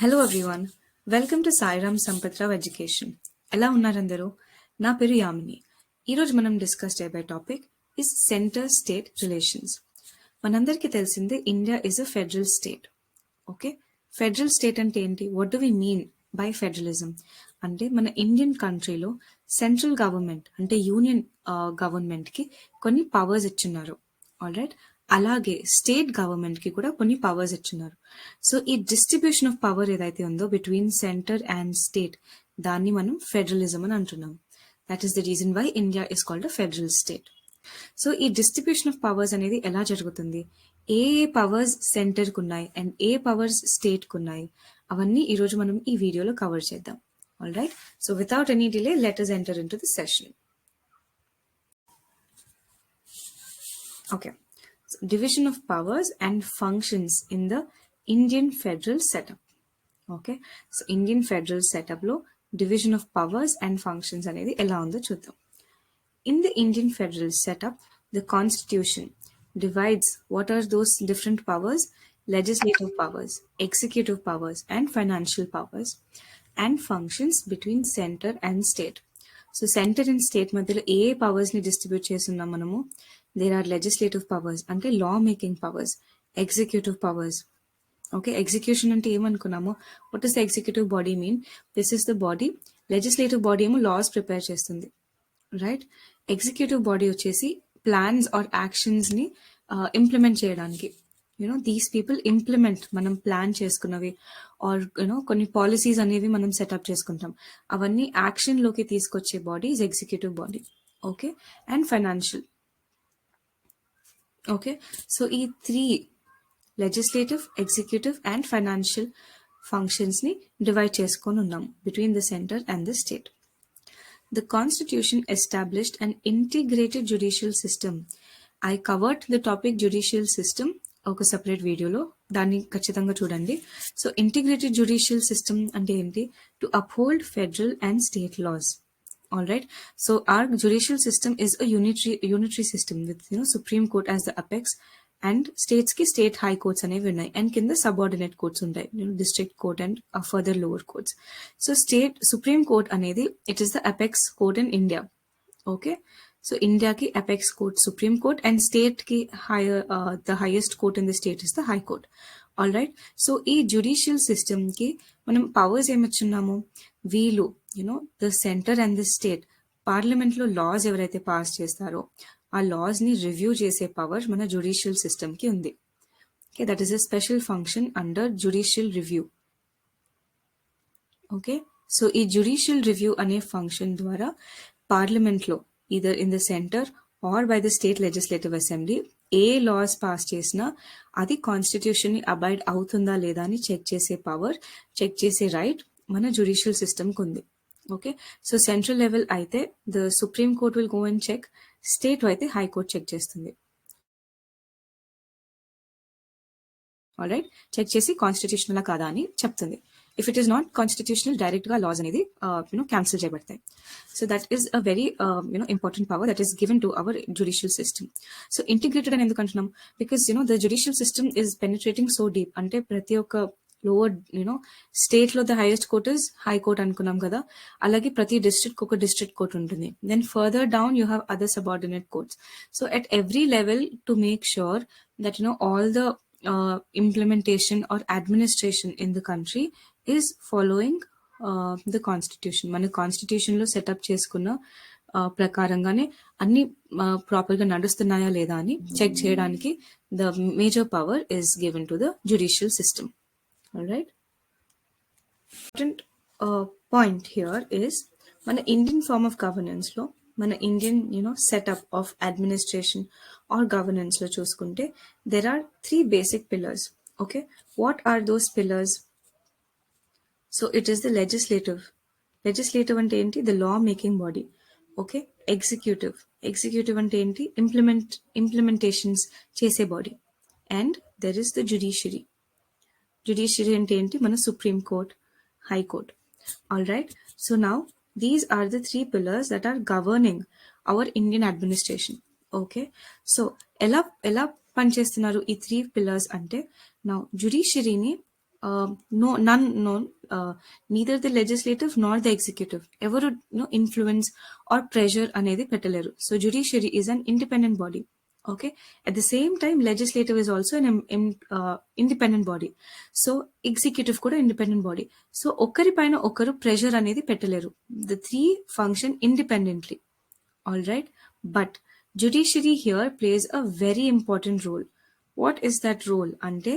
Hello everyone, welcome to Sairam Sampatirao education. ఎలా ఉన్నారందరూ? నా పేరు యామిని. ఈరోజు మనం డిస్కస్ చేయబోయే topic is centre state relations. మనందరికీ తెలిసిందే India is a federal state. Okay, federal state అంటే ఏంటి? What do we mean by federalism? అంటే మన ఇండియన్ కంట్రీలో సెంట్రల్ గవర్నమెంట్ అంటే యూనియన్ గవర్నమెంట్కి కొన్ని పవర్స్ ఇచ్చున్నారు. ఆల్ రైట్, అలాగే స్టేట్ గవర్నమెంట్ కి కూడా కొన్ని పవర్స్ ఇచ్చున్నారు. సో ఈ డిస్ట్రిబ్యూషన్ ఆఫ్ పవర్ ఏదైతే ఉందో బిట్వీన్ సెంటర్ అండ్ స్టేట్, దాన్ని మనం ఫెడరలిజం అని అంటున్నాం. That is the reason why India is called a federal state. So ఈ డిస్ట్రిబ్యూషన్ ఆఫ్ పవర్స్ అనేది ఎలా జరుగుతుంది, ఏ పవర్స్ సెంటర్కి ఉన్నాయి అండ్ ఏ పవర్స్ స్టేట్కి ఉన్నాయి, అవన్నీ ఈరోజు మనం ఈ వీడియోలో కవర్ చేద్దాం. All right, so without any delay let us enter into the session. Okay, so division of powers and functions in the Indian federal setup. Okay, so Indian federal setup lo division of powers and functions అనేది ఎలా ఉందో చూద్దాం. In the Indian federal setup, the constitution divides what are those different powers: legislative powers, executive powers, and financial powers, and functions between center and state. So centre and state మధ్యలో ఏ powers ని distribute చేస్తున్నాం మనము? There are legislative powers అంటే law making powers, executive powers. Okay, execution అంటే ఏమనుకున్నాము? What is the executive body mean? This is the body. Legislative body ఏమో laws prepare చేస్తుంది, right? Executive body వచ్చేసి ప్లాన్స్ ఆర్ యాక్షన్స్ ని implement చేయడానికి. These people implement మనం plan చేసుకున్నవి or కొన్ని పాలసీస్ అనేవి మనం సెటప్ చేసుకుంటాం, అవన్నీ యాక్షన్ లోకి తీసుకొచ్చే body is executive body. Okay, and financial. Okay, so ఈ three legislative, executive and financial functions ని డివైడ్ చేసుకొని ఉన్నాం between the centre and the state. The constitution established an integrated judicial system. I covered the topic judicial system ఒక separate వీడియోలో, దాన్ని ఖచ్చితంగా చూడండి. So integrated judicial system అంటే ఏంటి? To uphold federal and state laws. All right, so our judicial system is a unitary system with supreme court as the apex, and states కి state high courts అనేవి ఉన్నాయి, and కింద subordinate courts ఉంటాయి, district court and further lower courts. So state supreme court అనేది it is the apex court in India. Okay, so ఇండియాకి apex court supreme court, and state కి the highest court in the state is the high court. All right, so ఈ judicial system కి మనం powers ఏమిచ్చున్నాము? వీళ్ళు the centre and the state parliament లో loss ఎవరైతే pass చేస్తారో ఆ లాస్ ని రివ్యూ చేసే పవర్ మన జ్యుడిషియల్ సిస్టమ్ కి ఉంది. Okay, that is a special function under judicial review. Okay, so ఈ జ్యుడిషియల్ రివ్యూ అనే ఫంక్షన్ ద్వారా పార్లమెంట్ లో either in the center or by the state legislative assembly ఏ లాస్ పాస్ చేసినా అది కాన్స్టిట్యూషన్ ని అబైడ్ అవుతుందా లేదా అని చెక్ చేసే పవర్, చెక్ చేసే రైట్ మన జ్యుడిషియల్ సిస్టమ్ కు ఉంది. ఓకే, సో సెంట్రల్ లెవెల్ అయితే the supreme court will go and check, state అయితే హైకోర్ట్ చెక్ చేస్తుంది. ఆల్ రైట్, చెక్ చేసి కాన్స్టిట్యూషనల్ కాదా అని చెప్తుంది. If it is not constitutional, direct గా లాస్ అనేది క్యాన్సిల్ చేయబడతాయి. So that is a very important power that is given to our judicial system. So integrated అని ఎందుకు అంటున్నాం? Because the judicial system is penetrating so deep. అంటే ప్రతి ఒక్క lower state లో the highest court is high court అనుకున్నాం కదా, అలాగే ప్రతి డిస్ట్రిక్ట్ ఒక డిస్ట్రిక్ట్ కోర్ట్ ఉంటుంది. Then further down you have other subordinate courts. So at every level to make sure that all the implementation or administration in the country is following the constitution. మన constitution లో setup చేసుకున్న ప్రకారంగానే అన్ని proper గా నడుస్తున్నాయా లేదా అని check చేయడానికి the major power is given to the judicial system. Alright, important point here is మన ఇండియన్ ఫార్మ్ ఆఫ్ గవర్నెన్స్ లో, మన Indian setup of administration or governance లో చూసుకుంటే there are 3 basic pillars. Okay, what are those pillars? So it is the legislative అంటే ఏంటి? The law making body. Okay, executive అంటే ఏంటి? Implementations చేసే body. And there is the judiciary అంటే ఏంటి? మన supreme court, high court. All right, so now these are the 3 pillars that are governing our Indian administration. Okay, so ఎలా పనిచేస్తున్నారు ఈ 3 pillars అంటే, now judiciary ని neither the legislative nor the executive ఎవరు influence or pressure అనేది పెట్టలేరు. So judiciary is an independent body. Okay, at the same time legislative is also an independent body. So executive కూడా independent body. So ఒకరి పైన ఒకరు pressure అనేది పెట్టలేరు. The three function independently. All right, but judiciary here plays a very important role. What is that role? Ante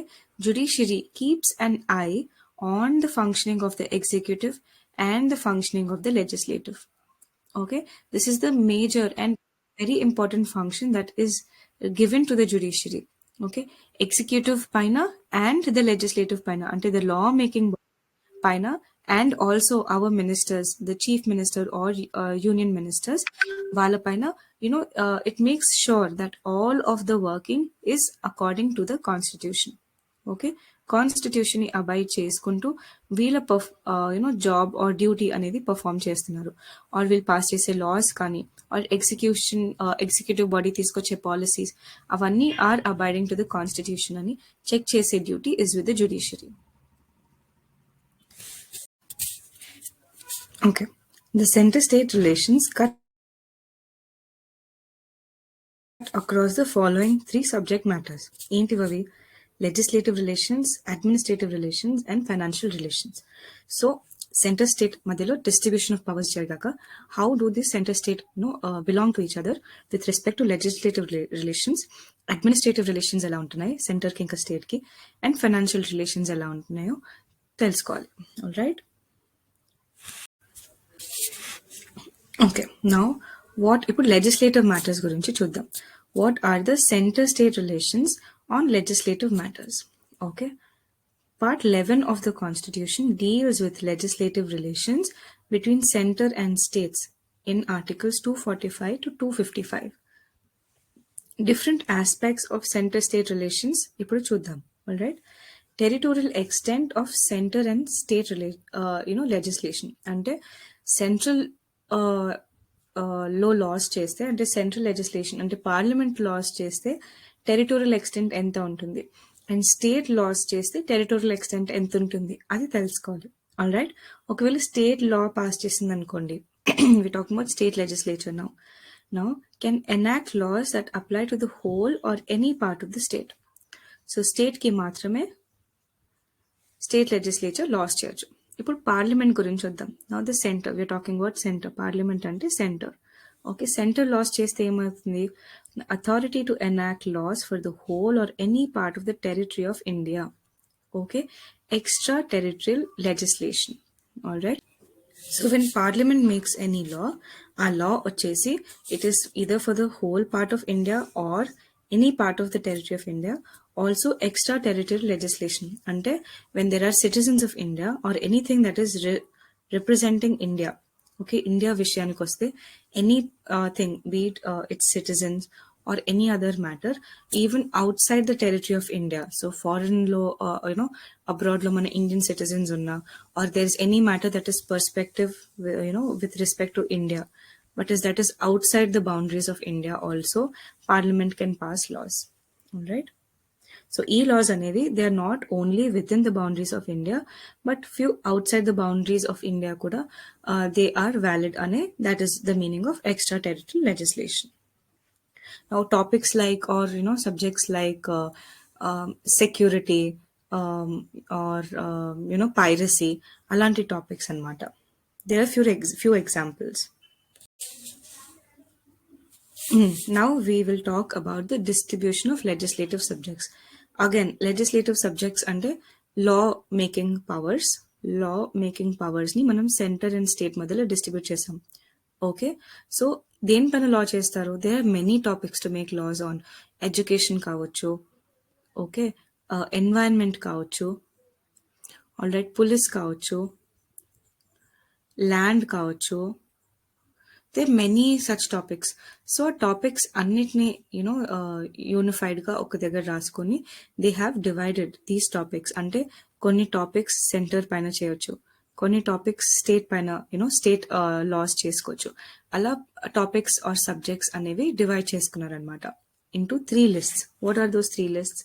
judiciary keeps an eye on the functioning of the executive and the functioning of the legislative. Okay, this is the major and very important function that is given to the judiciary. Okay, executive paina and the legislative paina, ante the law making paina, and also our ministers, the chief minister or union ministers, వాళ్ళ పైన it makes sure that all of the working is according to the constitution. Okay, constitution ని abide చేసుకుంటూ వీళ్ళ job or duty అనేది perform చేస్తున్నారు. Or వీళ్ళు pass చేసే laws కానీ ఆర్ ఎగ్జిక్యూటివ్ బాడీ తీసుకొచ్చే పాలసీస్ అవన్నీ or abiding to the constitution అని చెక్ చేసే duty is with the judiciary. Okay. The center-state relations cut across the following three subject matters. ఏంటివవి? Legislative relations, administrative relations, and financial relations. So, center state మధ్యలో distribution of powers జరిగాక how do these center state belong to each other with respect to legislative relations, administrative relations ఎలా ఉంటున్నాయి center కి ఇంకా state కి, and financial relations ఎలా ఉంటున్నాయో తెలుసుకోవాలి. All right. Okay, now ఇప్పుడు legislative matters గురించి చూద్దాం. What are the center state relations on legislative matters? Okay, part 11 of the constitution deals with legislative relations between center and states in articles 245 to 255. Different aspects of center state relations ఇప్పుడు చూద్దాం. All right, territorial extent of center and state legislation అంటే central లో laws చేస్తే అంటే central legislation అంటే parliament laws చేస్తే territorial extent ఎంత ఉంటుంది అండ్ స్టేట్ లాస్ చేస్తే టెరిటోరియల్ ఎక్స్టెంట్ ఎంత ఉంటుంది అది తెలుసుకోవాలి. ఆల్ రైట్, ఒకవేళ స్టేట్ లా పాస్ చేసింది అనుకోండి, we talking about state legislature now can enact laws that apply to the whole or any part of the state. So state కి మాత్రమే స్టేట్ లెజిస్లేచర్ లాస్ చేయొచ్చు. ఇప్పుడు పార్లమెంట్ గురించి వద్దాం. Now the centre, we're talking about centre, parliament అంటే centre. Okay, centre laws చేస్తే ఏమవుతుంది? Authority to enact laws for the whole or any part of the territory of India. Okay, extra territorial legislation. All right, so when parliament makes any law, ఆ law వచ్చేసి it is either for the whole part of India or any part of the territory of India. Also extraterritorial legislation ante when there are citizens of India or anything that is representing India. Okay, India vishayaniki vaste any thing, be it its citizens or any other matter, even outside the territory of India. So foreign law, abroad lo mana Indian citizens unna, or there is any matter that is perspective with respect to India, but that is outside the boundaries of India also, Parliament can pass laws. All right. So e-laws anevi, they are not only within the boundaries of India, but few outside the boundaries of India kuda they are valid ane. That is the meaning of extraterritorial legislation. Now topics like or subjects like security or piracy, alanti topics anamata. There are few examples. Now we will talk about the distribution of legislative subjects. Again, legislative subjects అంటే law making powers ని మనం centre and state మధ్యలో distribute చేసాం. Okay, so దేనిపైన law చేస్తారు? There are many topics to make laws on. Education కావచ్చు, okay, environment కావచ్చు, all right, police కావచ్చు, ల్యాండ్ కావచ్చు. There are many such topics. So topics అన్నిటిని యూనిఫైడ్ గా ఒక దగ్గర రాసుకొని they have divided these topics. అంటే కొన్ని టాపిక్స్ సెంటర్ పైన చేయొచ్చు, కొన్ని టాపిక్స్ స్టేట్ పైన స్టేట్ లాస్ చేసుకోవచ్చు. అలా టాపిక్స్ ఆర్ సబ్జెక్ట్స్ అనేవి డివైడ్ చేసుకున్నారు అనమాట into 3 lists. What are those 3 lists?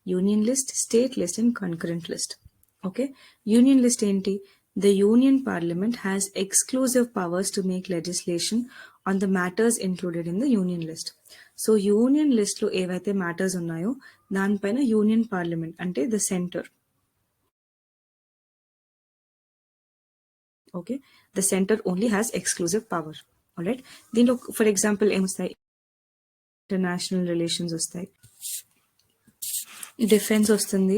Union list, state list, and concurrent list. Okay, union list enti, the union parliament has exclusive powers to make legislation on the matters included in the union list. So union list lo ఏవైతే matters ఉన్నాయో దానిపైన union parliament అంటే the center. Okay, the center only has exclusive power. All right, దీనిలో for example ఏమొస్తాయి, international relations వస్తాయి, defence వస్తుంది,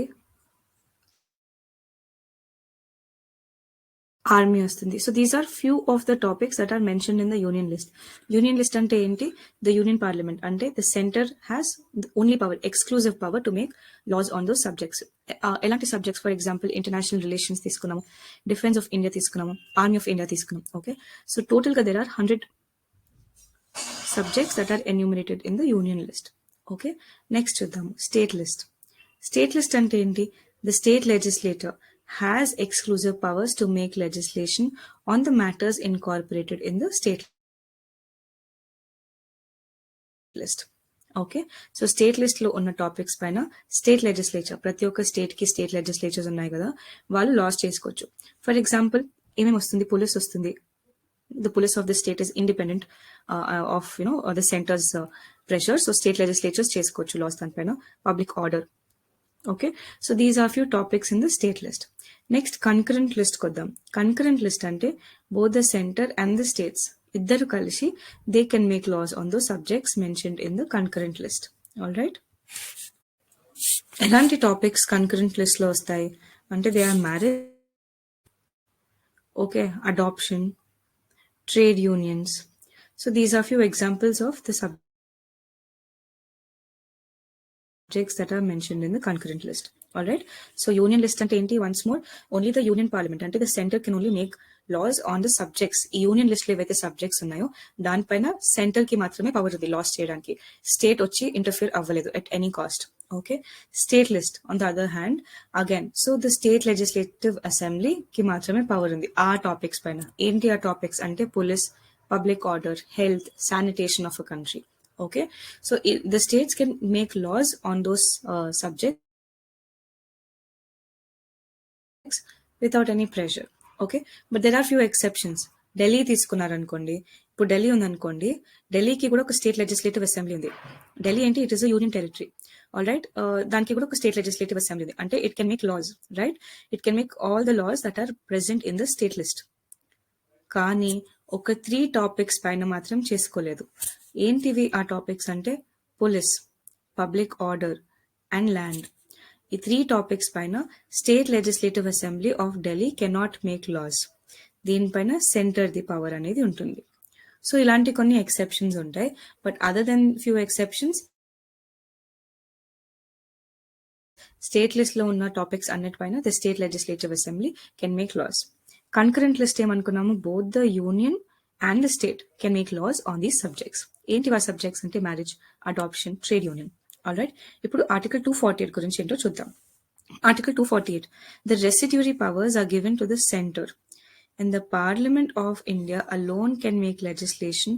army వస్తుంది. So these are few of the topics that are mention in the union list. Union list అంటే ఏంటి, the union parliament అంటే the centre has only power, exclusive power to make laws on those subjects. ఎలాంటి subjects, for example international relations తీసుకున్నాము, defence of India తీసుకున్నాము, army of India తీసుకున్నాం. Okay, so total గా there are 100 subjects that are enumerated in the union list. Okay, next చూద్దాము state list. State list అంటే ఏంటి, the state legislature has exclusive powers to make legislation on the matters incorporated in the state list. Okay, so state list లో ఉన్న topics పైన state legislature, ప్రతి ఒక్క state కి state legislatures ఉన్నాయి కదా, వాళ్ళు లాస్ చేసుకోవచ్చు. ఫర్ ఎగ్జాంపుల్ ఏమేమి వస్తుంది, పోలీస్ వస్తుంది, the police of the state is independent of the center's pressure, so state legislatures chesukochu laws danpaina. Public order. Okay, so these are few topics in the state list. Next, concurrent list koddam. Concurrent list ante both the center and the states iddaru kalishi they can make laws on those subjects mentioned in the concurrent list. All right, elanti topics concurrent list lo vastayi ante they are marriage, okay, adoption, trade unions. So these are few examples of the subjects that are mentioned in the concurrent list. All right, so union list ante enti, once more, only the union parliament ante the center can only make laws on the subjects. ఈ union list లో ఏవైతే subjects ఉన్నాయో దానిపైన centre కి మాత్రమే power ఉంది loss చేయడానికి, state వచ్చి ఇంటర్ఫియర్ అవ్వలేదు at any cost. Okay, state list on the other hand again, so the state legislative assembly కి మాత్రమే పవర్ ఉంది ఆ టాపిక్స్ పైన. ఏంటి ఆ టాపిక్స్ అంటే police, public order, health, sanitation of a country. Okay, so the states can make laws on those subjects without any pressure. Okay, but there are few exceptions. Delhi తీసుకున్నారనుకోండి, ఇప్పుడు ఢిల్లీ ఉందనుకోండి, ఢిల్లీకి కూడా ఒక స్టేట్ లెజిస్లేటివ్ అసెంబ్లీ ఉంది. ఢిల్లీ అంటే it is a union territory. All right, దానికి కూడా ఒక స్టేట్ లెజిస్లేటివ్ అసెంబ్లీ ఉంది, అంటే it can make laws, right, it can make all the laws that are present in the state list. కానీ ఒక 3 topics పైన మాత్రం చేసుకోలేదు. ఏంటివి ఆ టాపిక్స్ అంటే police, public order and land. ఈ 3 టాపిక్స్ పైన state legislative assembly of Delhi cannot make laws. దీనిపైన సెంటర్ ది పవర్ అనేది ఉంటుంది. సో ఇలాంటి కొన్ని ఎక్సెప్షన్స్ ఉంటాయి, but other than few exceptions state list లో ఉన్న టాపిక్స్ అన్నిటిపైన the state legislative assembly can make laws. Concurrent list ఏమనుకున్నాము, both the union and the state can make laws on these subjects. ఏంటి ఆ subjects అంటే marriage, adoption, trade union. All right, ఇప్పుడు article 248 గురించి ఏంటో చూద్దాం. Article 248, the residuary powers are given to the center, and the Parliament of India alone can make legislation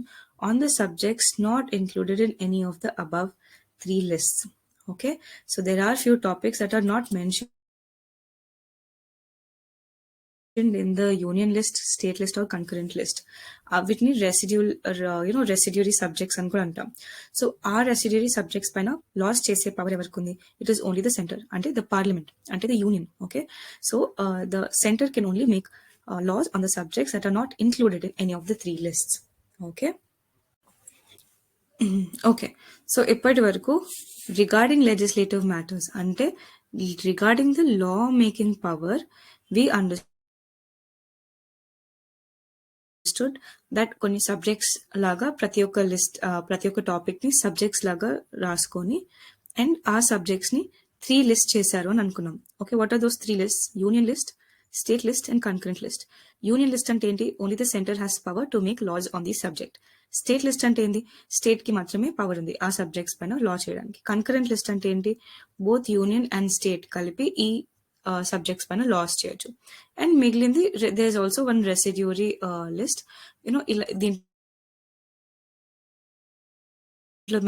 on the subjects not included in any of the above 3 lists. Okay, so there are few topics that are not mentioned in the union list, state list or concurrent list. వీటిని residual residuary subjects అని కూడా అంటాం. So ఆ residuary subjects పైన loss చేసే power ఎవరికి ఉంది, it is only the centre, అంటే ద పార్లమెంట్, అంటే the union. Okay, so the centre can only make laws on the subjects that are not included in any of the 3 lists. Okay. Okay, so ఇప్పటి వరకు regarding legislative matters అంటే regarding the law making power we understood that కొన్ని subjects లాగా ప్రతి ఒక్క topic ని subjects లాగా రాసుకొని అండ్ ఆ సబ్జెక్ట్స్ ని 3 లిస్ట్ చేశారు అని అనుకున్నాం. Okay, what are those 3 list? Union list, state list and concurrent list. Union list అంటే ఏంటి, only the centre has power to make laws on the subject. State list అంటే ఏంటి, స్టేట్ కి మాత్రమే పవర్ ఉంది ఆ సబ్జెక్ట్స్ పైన లా చేయడానికి. కన్కరెంట్ లిస్ట్ అంటే ఏంటి, బోత్ యూనియన్ అండ్ స్టేట్ కలిపి ఈ సబ్జెక్ట్స్ పైన లాస్ చేయొచ్చు. అండ్ మిగిలింది there is also one residuary list, ఇలా దీంట్లో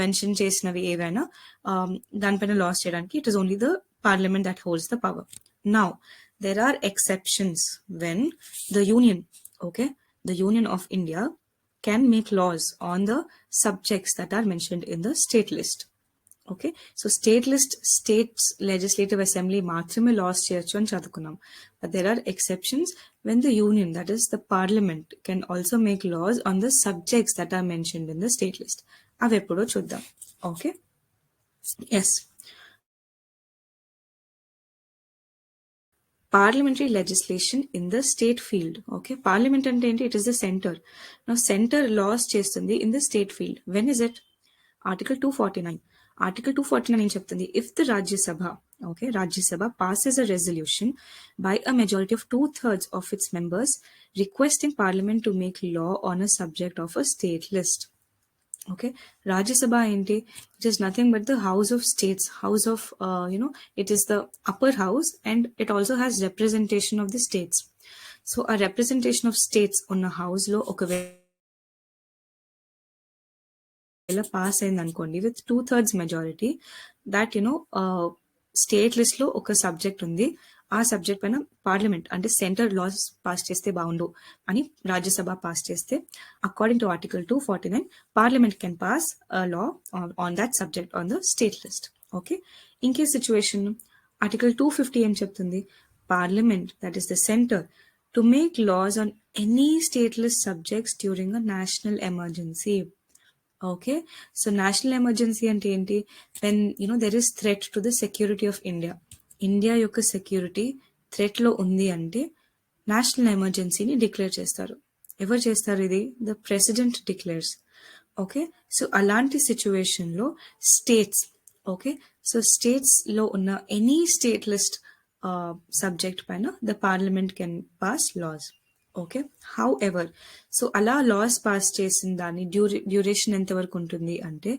మెన్షన్ చేసినవి ఏవైనా దానిపైన లాస్ చేయడానికి it is only the parliament that holds the power. Now there are exceptions when the union, okay, the Union of India can make laws on the subjects that are mentioned in the state list. Okay so state list states legislative assembly మాత్రమే laws చేయొచ్చు అని చదువుకున్నాం but there are exceptions when the union that is the parliament can also make laws on the subjects that are mentioned in the state list అవి ఎప్పుడో చూద్దాం okay as parliamentary legislation in the state field. Okay, parliament ante enti, it is the center. Now center laws చేస్తుంది in the state field. When is it? Article 249. Article 249 ఏం చెప్తుంది? If the Rajya Sabha, okay, Rajya Sabha passes a resolution by a majority of 2/3 of its members requesting parliament to make law on a subject of a state list. Okay, Rajya Sabha enti, it is nothing but the House of States, House of it is the upper house and it also has representation of the states. So a representation of states on a house lo okavela pass అయింది అనుకోండి with 2/3 majority that state list లో ఒక subject ఉంది ఆ subject పైన parliament అంటే centre loss pass చేస్తే బాగుండు అని రాజ్యసభ పాస్ చేస్తే according to article 249 parliament can pass law on that subject on the state list okay ఇంకే సిచ్యువేషన్ ఆర్టికల్ 250 ఏం చెప్తుంది parliament that is the centre to make laws on any state list subjects during a national emergency okay so national emergency ante enti when there is threat to the security of india yokka security threat lo undi ante national emergency ni declare chestaru ever chestaru idi the president declares okay so alanti situation lo states okay so states lo unna any state list subject paina the parliament can pass laws okay however so అలా laws pass చేసిన దాని duration ఎంతవరకు ఉంటుంది అంటే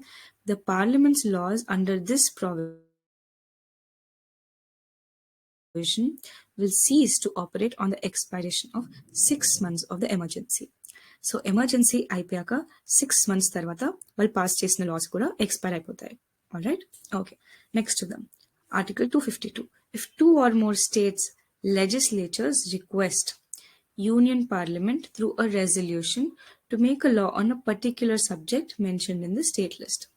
the parliament's laws under this provision will cease to operate on the expiration of 6 months of the emergency so emergency అయిపోయాక 6 months తర్వాత వాళ్ళు pass చేసిన లాస్ కూడా ఎక్స్పైర్ అయిపోతాయి ఆల్రైట్ ఓకే నెక్స్ట్ చూద్దాం article 252 if 2 or more states legislatures request Union Parliament through a resolution to make a law on a particular subject mentioned in the state list.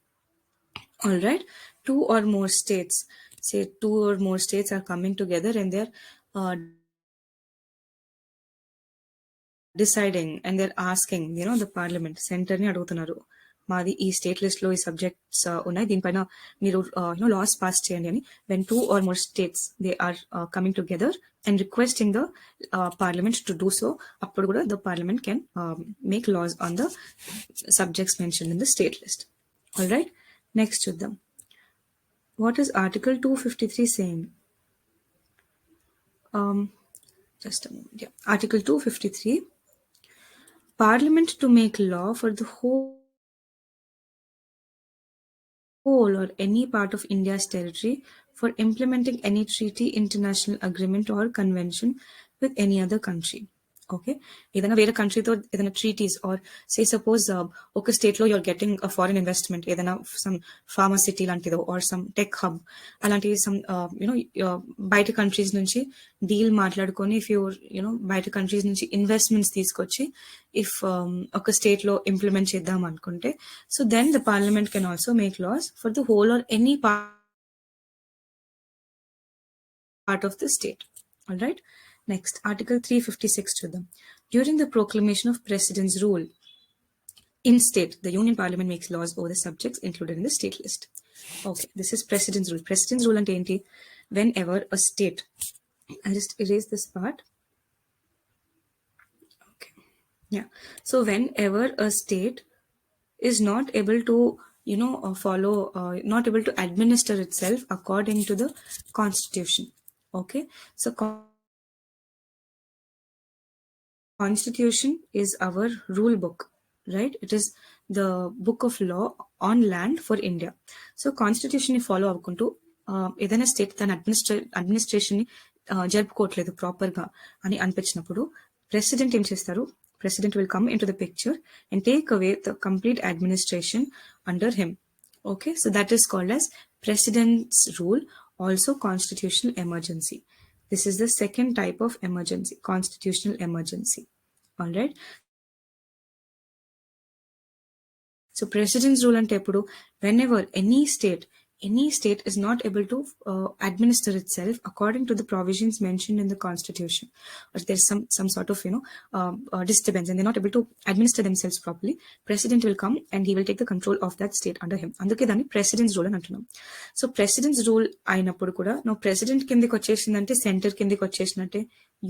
All right, 2 or more states, say 2 or more states are coming together and they're deciding and they're asking, the parliament, center ni adugutunnaru. మాది ఈ state list లో ఈ subjects ఉన్నాయి దీనిపైన మీరు loss pass చేయండి అని when 2 or more states they are coming together and requesting the parliament to do so appudu kuda the parliament can make laws on the subjects mentioned in the state list all right next chuddam what is article 253 saying just a moment yeah article 253 parliament to make law for the whole or any part of India's territory for implementing any treaty, international agreement or convention with any other country. Okay, ఏదైనా వేరే కంట్రీతో ఏదైనా treaties or say suppose ఒక state లో you're getting a foreign investment ఏదైనా some pharma city లాంటిదో or some tech hub అలాంటి some బయట కంట్రీస్ నుంచి డీల్ మాట్లాడుకొని ఇఫ్ బయట కంట్రీస్ నుంచి ఇన్వెస్ట్మెంట్స్ తీసుకొచ్చి ఇఫ్ ఒక స్టేట్ లో ఇంప్లిమెంట్ చేద్దాం అనుకుంటే so then the parliament can also make laws for the whole or any part of the state. All right. Next, Article 356 to them. During the proclamation of President's rule in state, the Union Parliament makes laws over the subjects included in the state list. Okay, this is President's rule. President's rule and enti whenever a state, I'll just erase this part. Okay. Yeah. So whenever a state is not able to follow not able to administer itself according to the constitution okay so constitution is our rule book right it is the book of law on land for India so constitution ni follow avukuntu ఏదైనా state తన administration ని జరుపుకోవట్లేదు proper గా అని అనిపించినప్పుడు president ఏం చేస్తారు president will come into the picture and take away the complete administration under him okay so that is called as president's rule also constitutional emergency This is the second type of emergency, constitutional emergency. All right. So precedence rule ante eppudu, whenever any state is not able to administer itself according to the provisions mentioned in the constitution, or there's some sort of disturbance and they're not able to administer themselves properly, president will come and he will take the control of that state under him. అందుకే దాన్ని precedence rule అని అంటున్నాం. So precedence rule అయినప్పుడు కూడా నువ్వు president కిందకి వచ్చేసిందంటే centre కిందకి వచ్చేసినట్టే,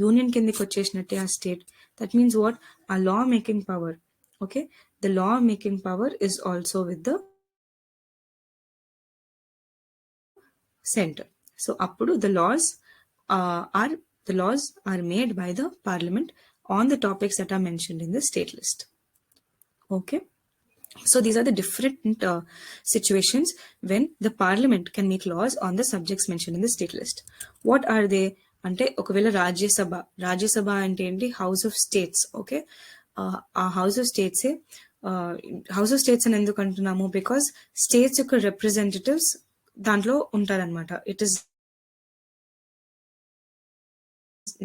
union కిందకి వచ్చేసినట్టే ఆ స్టేట్. దట్ మీన్స్ వాట్, ఆ లా making power, okay, the law making power is also with the center. So appudu the laws are made by the parliament on the topics that are mentioned in the state list. Okay, so these are the different situations when the parliament can make laws on the subjects mentioned in the state list. What are they? అంటే ఒకవేళ రాజ్యసభ అంటే ఏంటి, house of states. Okay, ఆ house of స్టేట్సే house of states అని ఎందుకు అంటున్నాము, because states యొక్క రిప్రజెంటేటివ్స్ దాంట్లో ఉంటారనమాట. ఇట్ ఈస్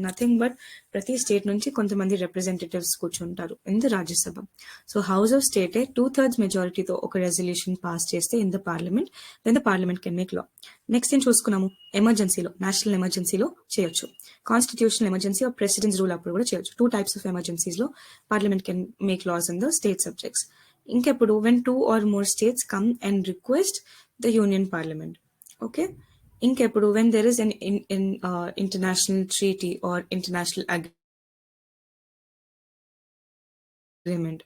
నథింగ్ బట్ ప్రతి స్టేట్ నుంచి కొంతమంది రిప్రజెంటేటివ్స్ కూర్చుంటారు in the Rajya Sabha. So house of స్టేటే 2/3 మెజారిటీతో ఒక రెజల్యూషన్ పాస్ చేస్తే in the parliament, then the parliament can make law. Next ఏం చూసుకున్నాము, ఎమర్జెన్సీలో, నేషనల్ ఎమర్జెన్సీలో చేయొచ్చు, constitutional emergency or president's rule అప్పుడు కూడా చేయొచ్చు. 2 types ఆఫ్ ఎమర్జెన్సీస్ లో parliament can make loss in the state subjects. ఇంకెప్పుడు when 2 or more states come and request the union parliament. Okay, ఇంకెప్పుడు when there is an international treaty or international agreement,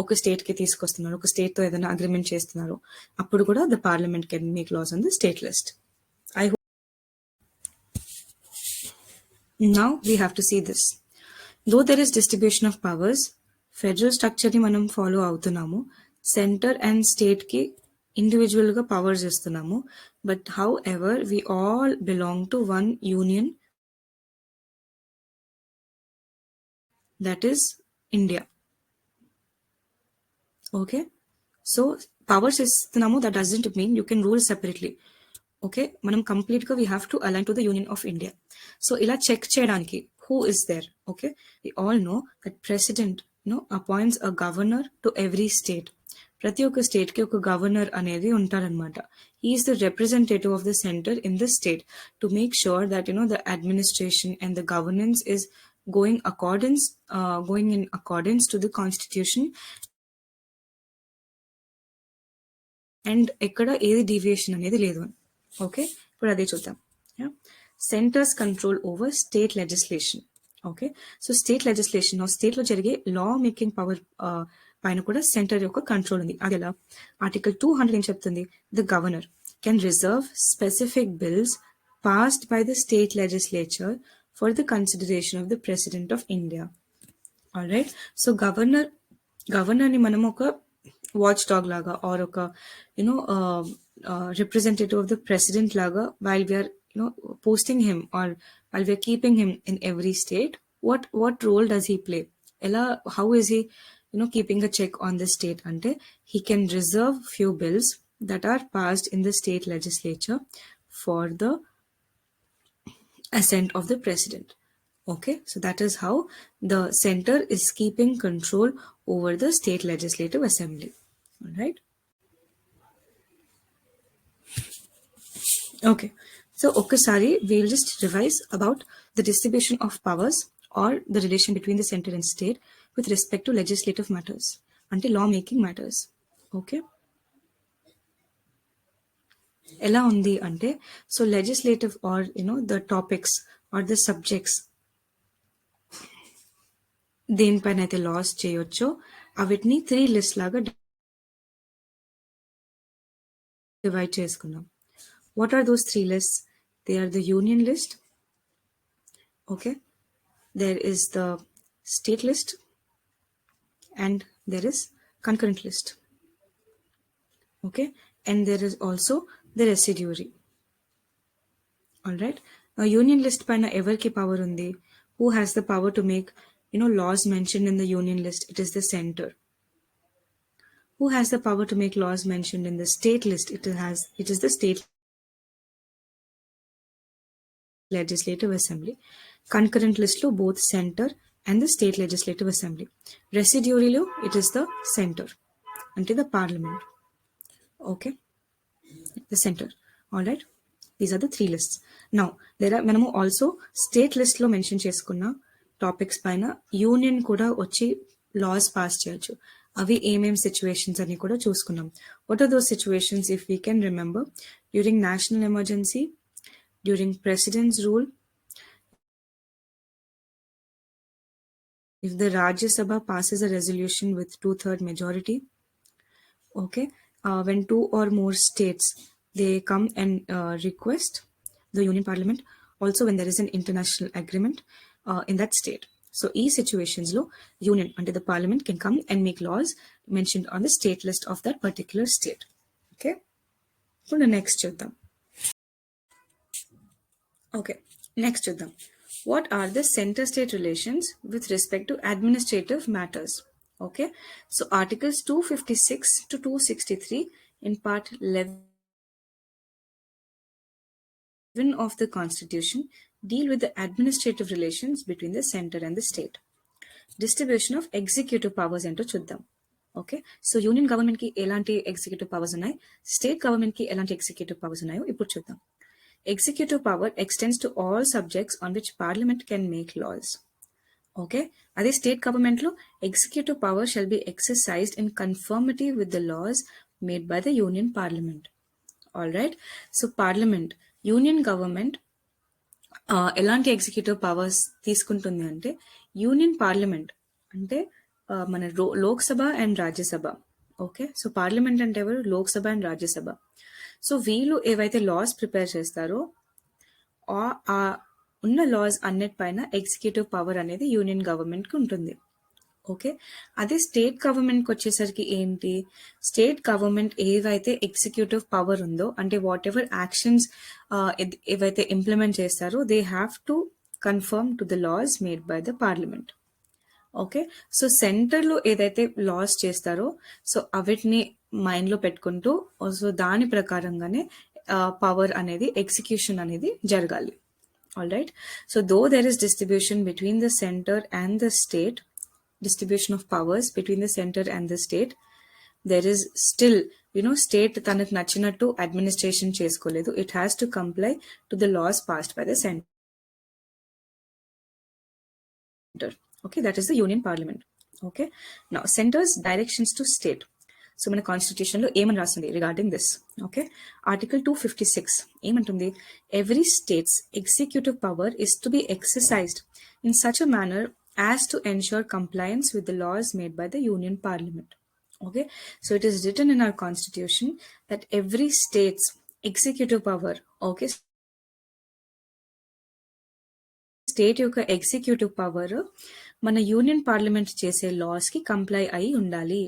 ఒక state కి తీసుకొస్తున్నారు, ఒక state తో ఏదైనా agreement చేస్తున్నారు, అప్పుడు కూడా the parliament can make laws on the state list. I hope now we have to see this. Though there is distribution of powers, federal structure ని మనం ఫాలో అవుతున్నాము, సెంటర్ అండ్ స్టేట్ కి individual గా powers ఇస్తున్నాము. But however we all belong to one union, that is India. Okay, so powers ఇస్తున్నాము, that doesn't mean you can rule separately. Okay, మనం complete గా we have to align to the union of India. So ఇలా check చేయడానికి who is there? Okay, we all know that president appoints a governor to every state. ప్రతి ఒక్క state కి ఒక governor అనేది ఉంటారనమాట. He is the representative of the centre in the state to make sure that the administration and the governance is going in accordance to the constitution, and ఎక్కడ ఏది deviation అనేది లేదు అని. ఓకే, ఇప్పుడు అదే చూద్దాం. Centres control over state legislation. Okay, so state legislation state లో జరిగే లా మేకింగ్ పవర్ పైన కూడా సెంటర్ యొక్క కంట్రోల్ ఉంది. అది ఎలా? ఆర్టికల్ 200 ఏం చెప్తుంది? The governor can reserve specific bills passed by the state legislature for the consideration of the president of India. All right, so governor ని మనం ఒక వాచ్ డాగ్ లాగా ఆర్ ఒక representative of the president laga, while we are posting him or while we are keeping him in every state, what role does he play? How is he keeping a check on the state? Ante he can reserve few bills that are passed in the state legislature for the assent of the president. Okay, so that is how the center is keeping control over the state legislative assembly. All right. Okay, so okasari we'll just revise about the distribution of powers or the relation between the center and state with respect to legislative matters until law making matters. Okay, ela undi ante, so legislative or the topics or the subjects దేనిపైన అయితే loss చేయొచ్చో అవిటిని 3 list లాగా divide చేసుకున్నాం. What are those 3 lists? They are the union list. Okay, there is the state list and there is concurrent list. Okay, and there is also the residuary. All right, now union list paina everki power undi? Who has the power to make laws mentioned in the union list? It is the center. Who has the power to make laws mentioned in the state list? It is the state legislative assembly. Concurrent list lo both center and the state legislative assembly. Residuary lo it is the center until the parliament. Okay, the center. All right, these are the three lists. Now there are మనము also state list లో mention చేసుకున్న topics పైన union కూడా వచ్చి loss pass చేయొచ్చు. అవి ఏమేం situations అని కూడా చూసుకున్నాం. What are those situations if we can remember? During national emergency, during president's rule, if the Rajya Sabha passes a resolution with 2/3 majority, okay, when two or more states they come and request the union parliament, also when there is an international agreement in that state. So e situations lo union under the parliament can come and make laws mentioned on the state list of that particular state. Okay, so the next చూద్దాం. Okay, next చూద్దాం. What are the center state relations with respect to administrative matters? Okay, so articles 256 to 263 in part 11 of the constitution deal with the administrative relations between the center and the state. Distribution of executive powers ఏంటో చూద్దాం. Okay, so union government కి ఎలాంటి executive powers ఉన్నాయి, state government కి ఎలాంటి executive powers ఉన్నాయో ఇప్పుడు చూద్దాం. Executive power extends to all subjects on which parliament can make laws. Okay, అదే స్టేట్ గవర్నమెంట్ లో executive power shall be exercised in conformity with the laws made by the union parliament. All right, so parliament, union government ఎలాంటి executive powers తీసుకుంటుంది అంటే, union parliament అంటే మన Lok Sabha and Rajya Sabha. Okay, so parliament అంటే ఎవరు? Lok Sabha and Rajya Sabha. So వీళ్ళు ఏవైతే loss prepare చేస్తారో ఆ ఉన్న లాస్ అన్నిటిపైన ఎగ్జిక్యూటివ్ పవర్ అనేది యూనియన్ గవర్నమెంట్కి ఉంటుంది. ఓకే, అదే స్టేట్ గవర్నమెంట్కి వచ్చేసరికి ఏంటి, స్టేట్ గవర్నమెంట్ ఏవైతే ఎగ్జిక్యూటివ్ పవర్ ఉందో అంటే వాట్ ఎవర్ యాక్షన్స్ ఏవైతే ఇంప్లిమెంట్ చేస్తారో they have to confirm to the laws made by the parliament. Okay, so సెంటర్లో ఏదైతే లాస్ చేస్తారో సో అవిటిని మైండ్లో పెట్టుకుంటూ సో దాని ప్రకారంగానే పవర్ అనేది ఎగ్జిక్యూషన్ అనేది జరగాలి. All right, so though there is distribution between the centre and the state, distribution of powers between the center and the state, there is still state తనకు నచ్చినట్టు అడ్మినిస్ట్రేషన్ చేసుకోలేదు. It has to comply to the laws passed by the center. Okay, that is the union parliament. Okay, now center's directions to state. So మన constitution లో ఏమని రాస్తుంది regarding this? Okay, article 256 ఏమంటుంది? Every states executive power is to be exercised in such a manner as to ensure compliance with the laws made by the union parliament. Okay, so it is written in our constitution that every state's executive power, okay, state యొక్క executive power మన union parliament చేసే loss కి comply అయి ఉండాలి.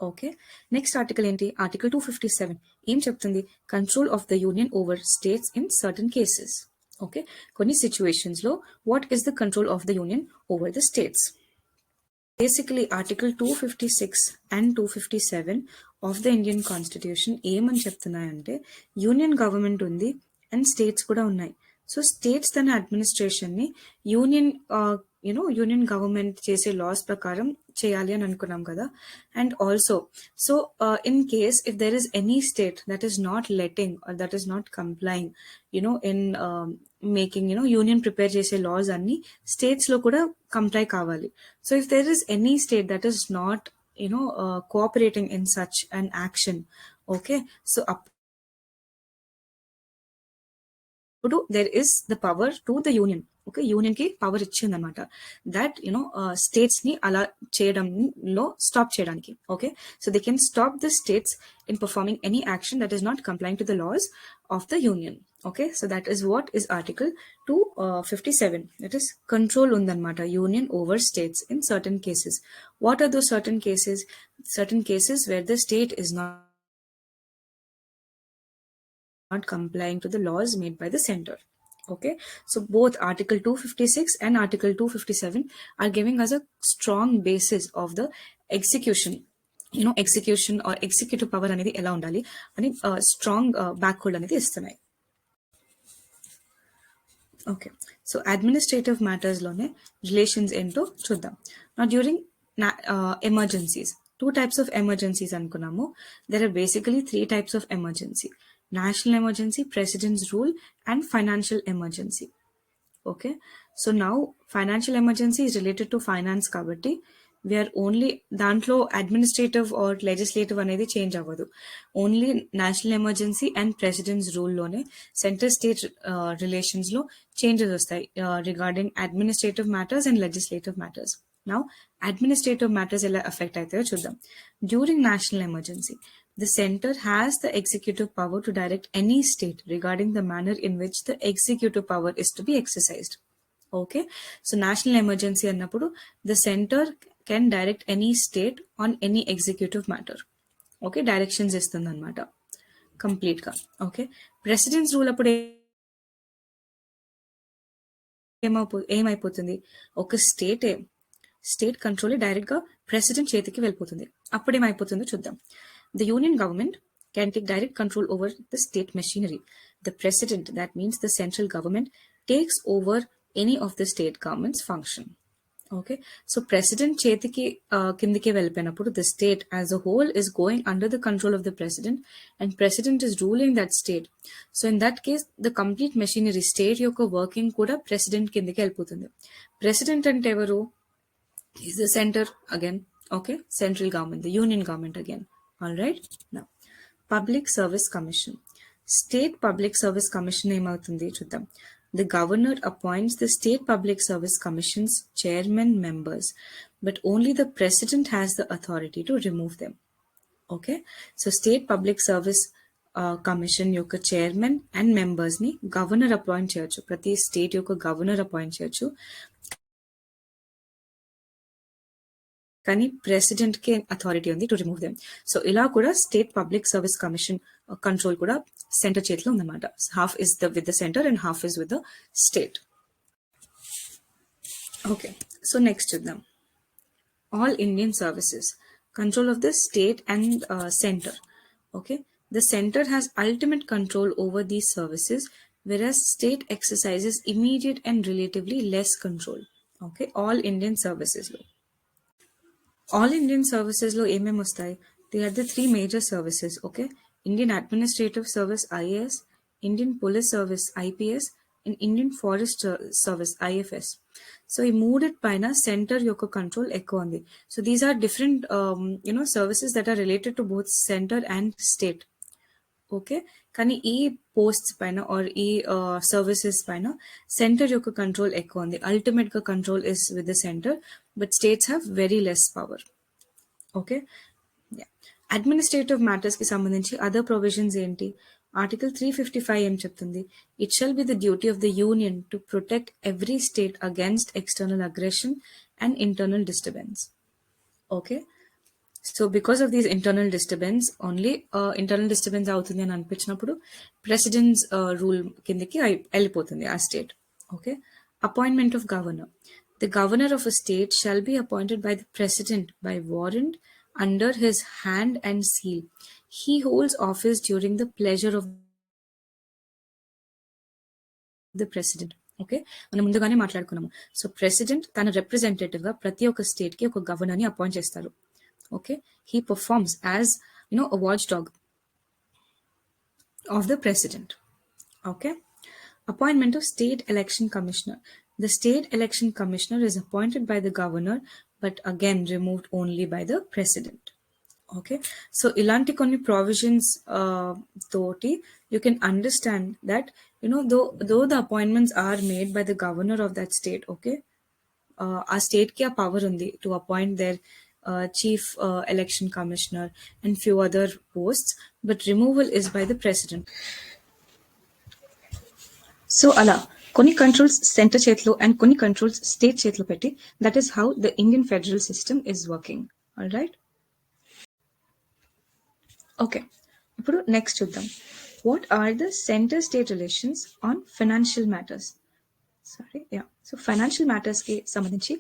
Okay, next article ఏంటి? Article 257 ఏం చెప్తుంది? Control of the union over states in certain cases. Okay, కొన్ని సిచ్యువేషన్స్ లో what is the control of the union over the states? Basically article 256 and 257 of the Indian constitution ఏమని చెప్తున్నాయంటే, union government ఉంది and states కూడా ఉన్నాయి. So states తన administration ని union union government చేసే laws ప్రకారం చేయాలి అని అనుకున్నాం కదా. And also so in case if there is any state that is not letting or that is not complying in making union prepare చేసే లాస్ అన్ని స్టేట్స్ లో కూడా కంప్లై కావాలి. So if there is any state that is not cooperating in such an action, okay, so అప్పుడు there is the power to the union. Okay, union కి power ఇచ్చింది అనమాట that states ని అలా చేయడంలో స్టాప్ చేయడానికి. Okay, so they can stop the states in performing any action that is not complying to the laws of the union. Okay, so that is what is article 257. That is control ఉందన్నమాట union over states in certain cases. What are those certain cases? Certain cases where the state is not complying to the laws made by the center. Okay, so both article 256 and article 257 are giving us a strong basis of the execution, execution or executive power అనేది ఎలా ఉండాలి అని strong back hold అనేది ఇస్తున్నాయి. ఓకే. So administrative మ్యాటర్స్‌లోనే relations ఏంటో చూద్దాం. నా during emergencies 2 types of emergencies అనుకున్నాము. There are basically 3 types of emergency. National emergency, president's rule and financial emergency. Okay, so now financial emergency is related to finance కాబట్టి we are only దాంట్లో administrative or legislative అనేది change అవ్వదు. Only national emergency and president's రూల్లోనే centre state రిలేషన్స్లో changes వస్తాయి regarding administrative matters and legislative matters. Now administrative matters ఎలా effect అవుతాయో చూద్దాం. During national emergency the center has the executive power to direct any state regarding the manner in which the executive power is to be exercised. Okay, so national emergency annappudu the center can direct any state on any executive matter. Okay, directions istundi annamata complete ga. Okay, president's rule appudu ఏమైపోతుంది, ఒక state control direct గా president చేతికి వెళ్ళిపోతుంది. అప్పుడేమైపోతుందో చూద్దాం. The union government can take direct control over the state machinery. The president, that means the central government, takes over any of the state government's function. Okay, so president చేతికి కిందికి వెళ్ళిపోయినప్పుడు the state as a whole is going under the control of the president and president is ruling that state. So in that case the complete machinery state యొక్క working కూడా president కిందికి వెళ్ళిపోతుంది. president అంటే ఎవరు? Is the center again. Okay, central government, the union government again. All right, now Public Service Commission. State Public Service Commission ఏమవుతుంది చూద్దాం. The governor appoints the State Public Service Commission's chairman members, but only the president has the authority to remove them. Okay, so State Public Service Commission యొక్క chairman and members ని governor appoint చేయొచ్చు. ప్రతి state యొక్క governor appoint చేయొచ్చు, కానీ president కి authority ఉంది to remove them. So ఇలా కూడా state public service commission control కూడా సెంటర్ చేతిలో ఉందన్నమాట. Half is with the centre and half is with the state. Okay, so next చూద్దాం. All Indian services control of the state and centre. Okay, the center has ultimate control over these services, whereas state exercises immediate and relatively less control. Okay, all Indian services lo. All Indian services lo ఏమేమి వస్తాయి? They are the 3 major services. Okay, Indian Administrative Service IAS, Indian Police Service IPS and Indian Forest Service IFS. So ఈ మూడిట్ పైన centre యొక్క control ఎక్కువ ఉంది. So these are different services that are related to both center and state. Okay, కానీ ఈ posts పైన are ఈ services పైన సెంటర్ యొక్క కంట్రోల్ ఎక్కువ ఉంది. అల్టిమేట్ గా control is with the centre, but states have very less power. Okay, administrative matters కి సంబంధించి అదర్ ప్రొవిజన్స్ ఏంటి? ఆర్టికల్ 355 ఏం చెప్తుంది? It shall be the duty of the union to protect every state against external aggression and internal disturbance. Okay, so because of these internal disturbance only internal disturbance అవుతుంది అని అనిపించినప్పుడు presidents rule కిందకి వెళ్ళిపోతుంది ఆ state. Okay, appointment of governor. The governor of a state shall be appointed by the president by warrant under his hand and seal. He holds office during the pleasure of the president. Okay, మనం ముందుగానే మాట్లాడుకున్నాము. So president తన representative గా ప్రతి ఒక్క state కి ఒక governor ని అపాయింట్ చేస్తారు. Okay, he performs as a watchdog of the president. Okay, appointment of state election commissioner. The state election commissioner is appointed by the governor but again removed only by the president. Okay, so ilanti konni provisions toti you can understand that though the appointments are made by the governor of that state, okay, ఆ state కి ఆ power ఉంది to appoint their chief election commissioner and few other posts, but removal is by the president. So ala కొన్ని controls centre చేతిలో and కొన్ని controls state చేతిలో పెట్టి that is how the Indian federal system is working. All right, okay, ఇప్పుడు next చూద్దాం. What are the centre state relations on financial matters? Sorry, yeah, so financial matters కి సంబంధించి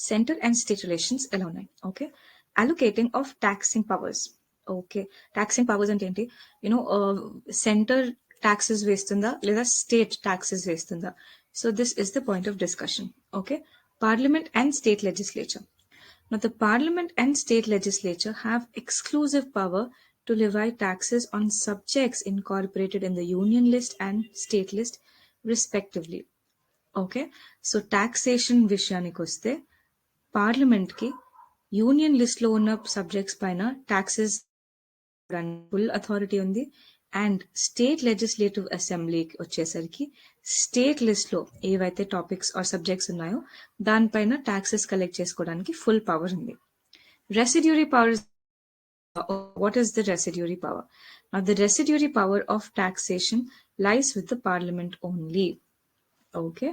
centre and state relations ఎలా ఉన్నాయి? Okay, allocating of taxing powers. Okay, taxing powers అంటే ఏంటి? Centre taxes వేస్తుందా లేదా స్టేట్ ట్యాక్సెస్ వేస్తుందా? So this is the point of discussion. Okay, Parliament and state legislature. Now, the Parliament and state legislature have exclusive power to levy taxes on subjects incorporated in the Union list and state list, respectively. Okay so taxation విషయానికి వస్తే పార్లమెంట్కి union లిస్ట్లో ఉన్న subjects పైన taxes full authority ఉంది and state legislative అసెంబ్లీకి వచ్చేసరికి state లిస్ట్లో ఏవైతే టాపిక్స్ ఆర్ సబ్జెక్ట్స్ ఉన్నాయో దానిపైన ట్యాక్సెస్ కలెక్ట్ చేసుకోవడానికి ఫుల్ పవర్ ఉంది. Residuary power. What is the residuary power? Now, the residuary power of taxation lies with the parliament only. Okay.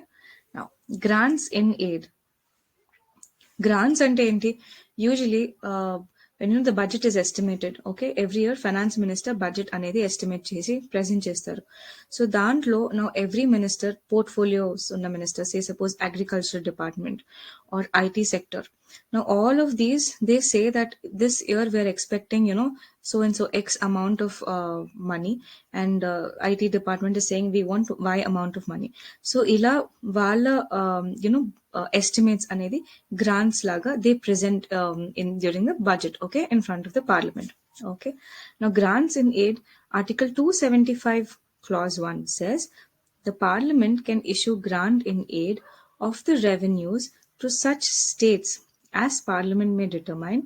Now, grants in aid. Grants ante enti? Usually, when the budget is estimated, okay, every year finance minister budget anedi estimate chesi present chestaru. So dantlo now every minister portfolios unna minister, say suppose agriculture department or IT sector. Now all of these, they say that this year we are expecting, so and so X amount of money, and IT department is saying we want Y amount of money. So ila wala estimates anedi grants laga they present in during the budget, okay, in front of the parliament. Okay, now grants in aid, article 275 clause 1 says the parliament can issue grant in aid of the revenues to such states as parliament may determine,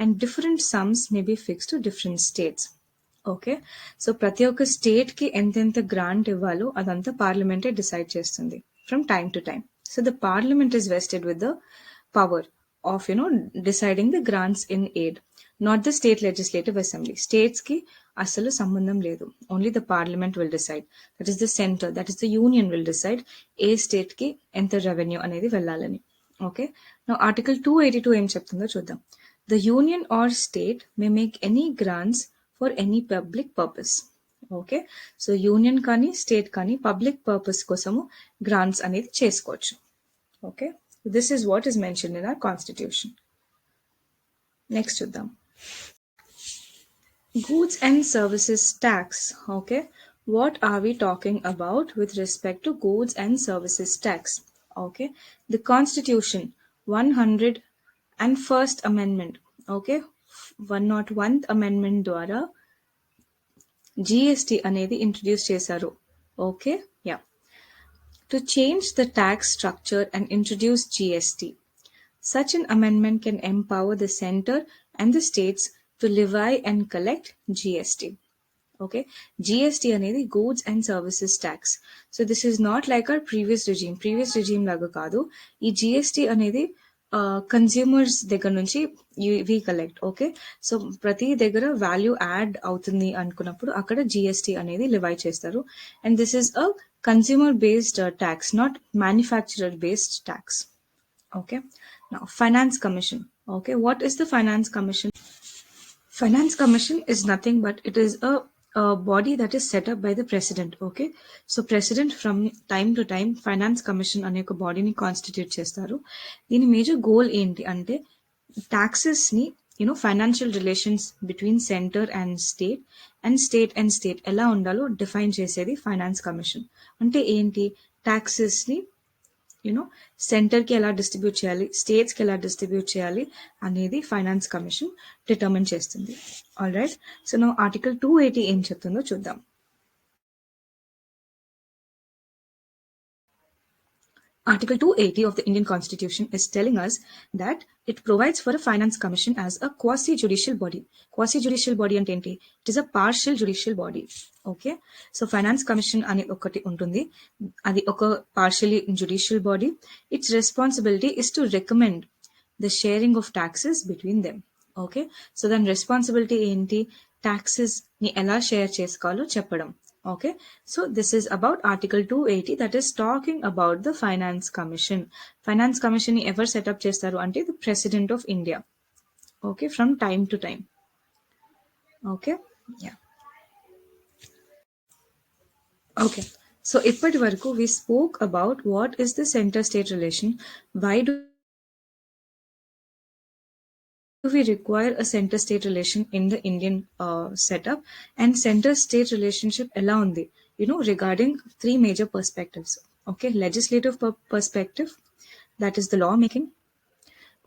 and different sums may be fixed to different states. Okay so ప్రతి ఒక్క స్టేట్కి ఎంతెంత grant ఇవ్వాలో అదంతా పార్లమెంటే decide చేస్తుంది from time to time. So the parliament is vested with the power of deciding the grants in aid, not the state legislative assembly. స్టేట్స్కి అసలు సంబంధం లేదు. Only the parliament will decide. That is the centre, that is the union will decide ఏ స్టేట్కి ఎంత revenue అనేది వెళ్ళాలని. Okay, నా ఆర్టికల్ 282 ఏం చెప్తుందో చూద్దాం. The union or state may make any grants for any public purpose. Okay, so union కానీ స్టేట్ కానీ పబ్లిక్ పర్పస్ కోసము గ్రాంట్స్ అనేది చేసుకోవచ్చు. Okay, this is what is mention in our constitution. Next చూద్దాం. Goods and services tax. Okay, what are we talking about with respect to goods and services tax? Okay, the constitution 101st amendment, okay, 101th amendment ద్వారా GST అనేది introduce చేశారు. Okay, yeah, to change the tax structure and introduce GST. Such an amendment can empower the center and the states to levy and collect GST. Okay, GST అనేది goods and services tax. So this is not like our previous regime laga కాదు. ఈ GST అనేది consumers దగ్గర నుంచి వి collect. Okay, so ప్రతి దగ్గర value add అవుతుంది అనుకున్నప్పుడు అక్కడ GST అనేది లివై చేస్తారు. And this is a consumer based tax, not manufacturer based tax. Okay, now finance commission. Okay, what is the finance commission? Finance commission is nothing but it is a body that is set up by the president. Okay, so president from time to time finance commission అనే ఒక బాడీని constitute చేస్తారు. దీని major goal ఏంటి అంటే taxes ని financial relations between centre and state ఎలా ఉండాలో డిఫైన్ చేసేది ఫైనాన్స్ కమిషన్. అంటే ఏంటి, taxes ని సెంటర్కి ఎలా డిస్ట్రిబ్యూట్ చేయాలి, స్టేట్స్కి ఎలా డిస్ట్రిబ్యూట్ చేయాలి అనేది ఫైనాన్స్ కమిషన్ డిటర్మిన్ చేస్తుంది. ఆల్ రైట్, సో నా ఆర్టికల్ 280 ఏం చెప్తుందో చూద్దాం. Article 280 of the Indian Constitution is telling us that it provides for a finance commission as a quasi-judicial body. Quasi-judicial body అంటే ఏంటి? It is a partial judicial body. Okay, so finance commission అనే ఒకటి ఉంటుంది. అది ఒక partially judicial body. Its responsibility is to recommend the sharing of taxes between them. Okay, so దాని responsibility ఏంటి, taxes ని ఎలా షేర్ చేసుకోవాలో చెప్పడం. Okay, so this is about article 280 that is talking about the finance commission. Finance commission ni ever set up chestaru ante the president of India. Okay, from time to time. Okay, yeah. Okay, so ippati varaku we spoke about what is the center state relation, why do we require a center state relation in the Indian setup, and center state relationship ela undi regarding three major perspectives. Okay, legislative perspective, that is the law making.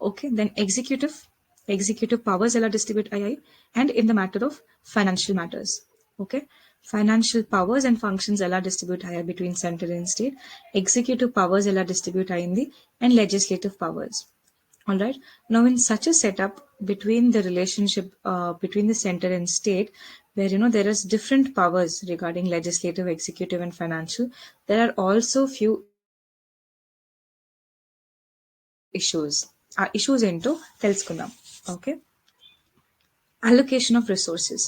Okay, then executive powers ఎలా distribute అయ్యాయి, and in the matter of financial matters. Okay, financial powers and functions ఎలా distribute అయ్యాయి between center and state, executive powers ఎలా distribute అయింది, and legislative powers. All right. Now, in such a setup between the relationship between the center and state, where there is different powers regarding legislative, executive, and financial, there are also few issues. Issues ఏంటో తెలుసుకుందాం. Okay. Allocation of resources.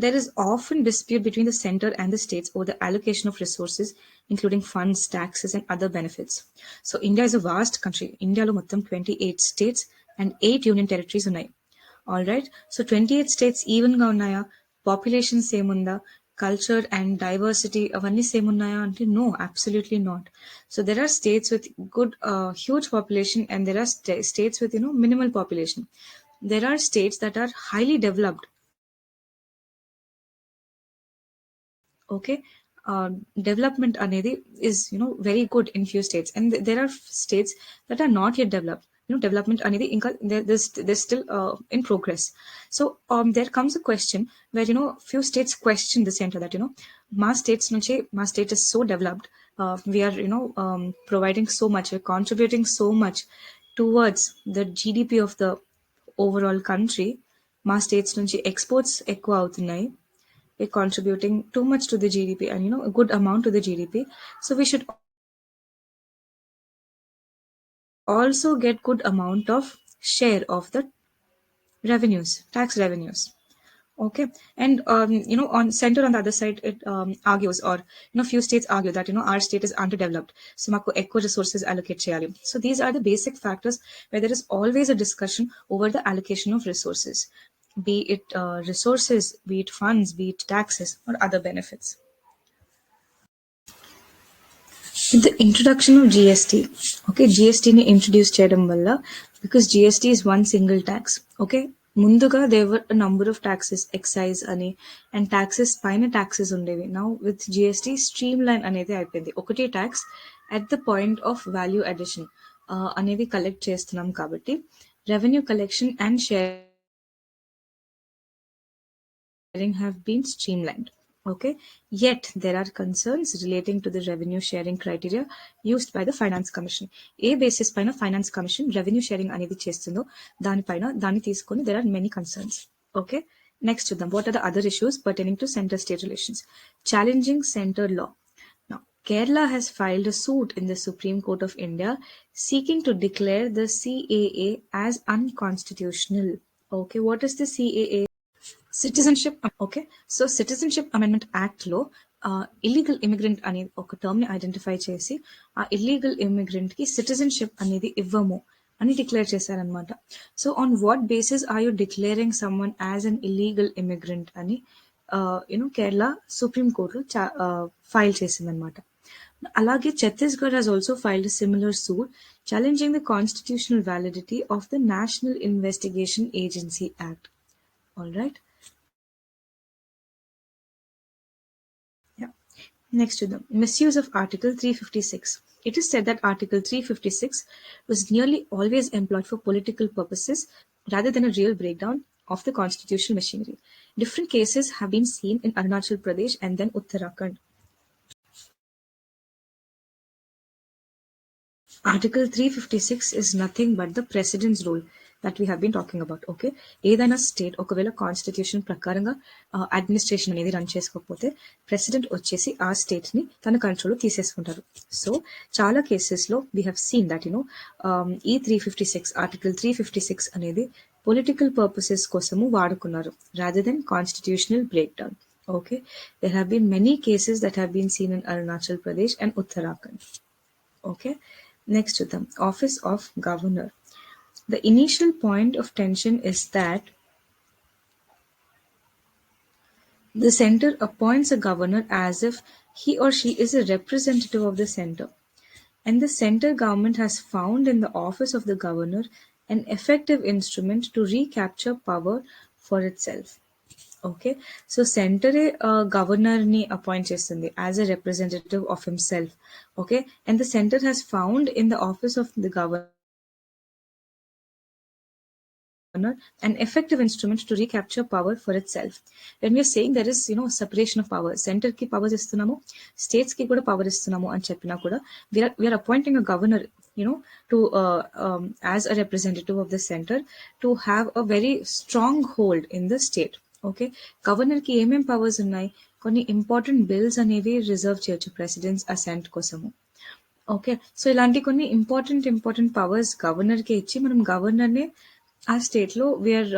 There is often dispute between the center and the states over the allocation of resources, including funds, taxes, and other benefits. So India is a vast country. Indialo మొత్తం 28 states and 8 union territories ఉన్నాయి. All right. So 28 states even గా ఉన్నాయా? Population same ఉందా? Culture and diversity అవన్నీ same ఉన్నాయా అంటే no, absolutely not. So there are states with good huge population, and there are states with minimal population. There are states that are highly developed. Okay. Development anedi is very good in few states, and there are states that are not yet developed. Development anedi inka there's still in progress. So there comes a question where few states question the center that మా states nunchi మా state is so developed, we are providing so much, we're contributing so much towards the GDP of the overall country. మా states నుంచి exports ఎక్కువ అవుతున్నాయి, we're contributing too much to the GDP, and a good amount to the GDP. So we should also get good amount of share of the revenues, tax revenues. Okay, and on center on the other side, it argues, or few states argue that our state is underdeveloped, so maku ఎక్కువ resources allocate cheyali. So these are the basic factors where there is always a discussion over the allocation of resources, be it resources, be it funds, be it taxes, or other benefits. With the introduction of GST, okay, GST ni introduce చేయడం వల్ల, because GST is one single tax. Okay, ముందుగా there were a number of taxes, excise అని and taxes పైన taxes ఉండేవి. Now with GST streamline అనేది అయిపోయింది. ఒకటే tax at the point of value addition అనేది కలెక్ట్ చేస్తున్నాం కాబట్టి revenue collection and sharing have been streamlined. Okay, yet there are concerns relating to the revenue sharing criteria used by the finance commission. A basis paina finance commission revenue sharing anedi chestundo dani paina dani తీసుకొని there are many concerns. Okay, next to them, what are the other issues pertaining to center state relations? Challenging center law. Now Kerala has filed a suit in the Supreme Court of India seeking to declare the CAA as unconstitutional. Okay, what is the CAA? Citizenship. Okay, so citizenship amendment యాక్ట్లో illegal immigrant అనే ఒక term ని identify చేసి ఆ illegal immigrant కి citizenship అనేది ఇవ్వము అని డిక్లేర్ చేశారనమాట. So on what basis are you declaring someone as an illegal immigrant అని కేరళ సుప్రీం కోర్టులో ఫైల్ చేసిందనమాట. అలాగే Chhattisgarh has also filed a similar suit challenging the constitutional validity of the National Investigation Agency Act. All right. Yeah. Next to the misuse of Article 356. It is said that Article 356 was nearly always employed for political purposes rather than a real breakdown of the constitutional machinery. Different cases have been seen in Arunachal Pradesh and then Uttarakhand. Article 356 is nothing but the precedence rule that we have been talking about. Okay, ఏదైనా state ఒకవేళ constitution ప్రకారంగా administration అనేది run చేసుకోకపోతే president వచ్చేసి ఆ state ని తన control తీసేసుకుంటారు. So చాలా కేసెస్ లో వీ హ్యావ్ సీన్ దట్ ఈ 356 ఆర్టికల్ 356 అనేది పొలిటికల్ పర్పసెస్ కోసము వాడుకున్నారు rather than constitutional breakdown. Okay, there have been many cases that have been seen in Arunachal Pradesh and Uttarakhand. Okay, next to them, office of governor. The initial point of tension is that the center appoints a governor as if he or she is a representative of the center, and the center government has found in the office of the governor an effective instrument to recapture power for itself. Okay. So సెంటరే గవర్నర్‌ని appoint చేస్తుంది as a representative of himself. Okay. And the centre has found in the office of the governor an effective instrument to recapture power for itself. When we are saying there is, separation of power, center ki powers istunnamo, states ki kuda power istunnamo అని చెప్పినా కూడా we are appointing a governor, to as a representative of the center to have a very strong hold in the state. Okay. Governor కి ఏమేం powers ఉన్నాయి? కొన్ని important bills అనేవి reserve చేయొచ్చు presidents assigned కోసము. ఓకే. సో ఇలాంటి కొన్ని important powers governor కి ఇచ్చి మనం గవర్నర్ ని ఆ స్టేట్ లో we're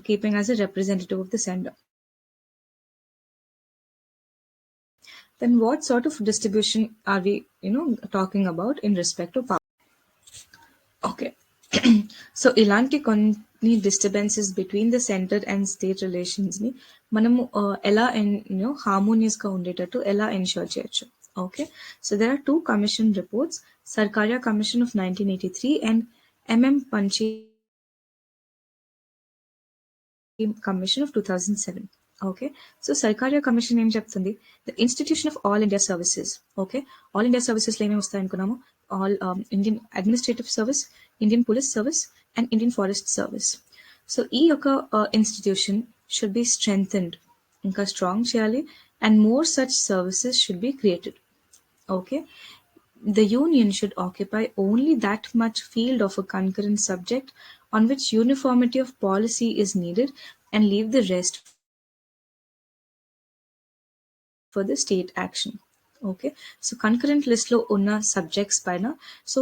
keeping as a representative of the centre. Then what sort of distribution are we, talking about in respect to power? Okay. So ఇలాంటి కొన్ని disturbances between the centre and state relations ని మనము ఎలా harmonious గా ఉండేటట్టు ఎలా ensure చేయొచ్చు. Okay. So there are 2 commission reports, Sarkaria commission of 1983 and MM Punchhi commission of 2007. Okay. So Sarkaria commission ఏం చెప్తుంది? The institution of all India services. Okay. All India services లో ఏమేమి వస్తాయి అనుకున్నాము? All Indian administrative service, Indian police service and Indian forest service. So ఈ యొక్క institution should be స్ట్రెంథెన్డ్, ఇంకా strong చేయాలి, and more such services should be created. Okay. The union should occupy only that much field of a concurrent subject on which uniformity of policy is needed and leave the rest for the state action. Okay. So concurrent list lo unna subjects paina. So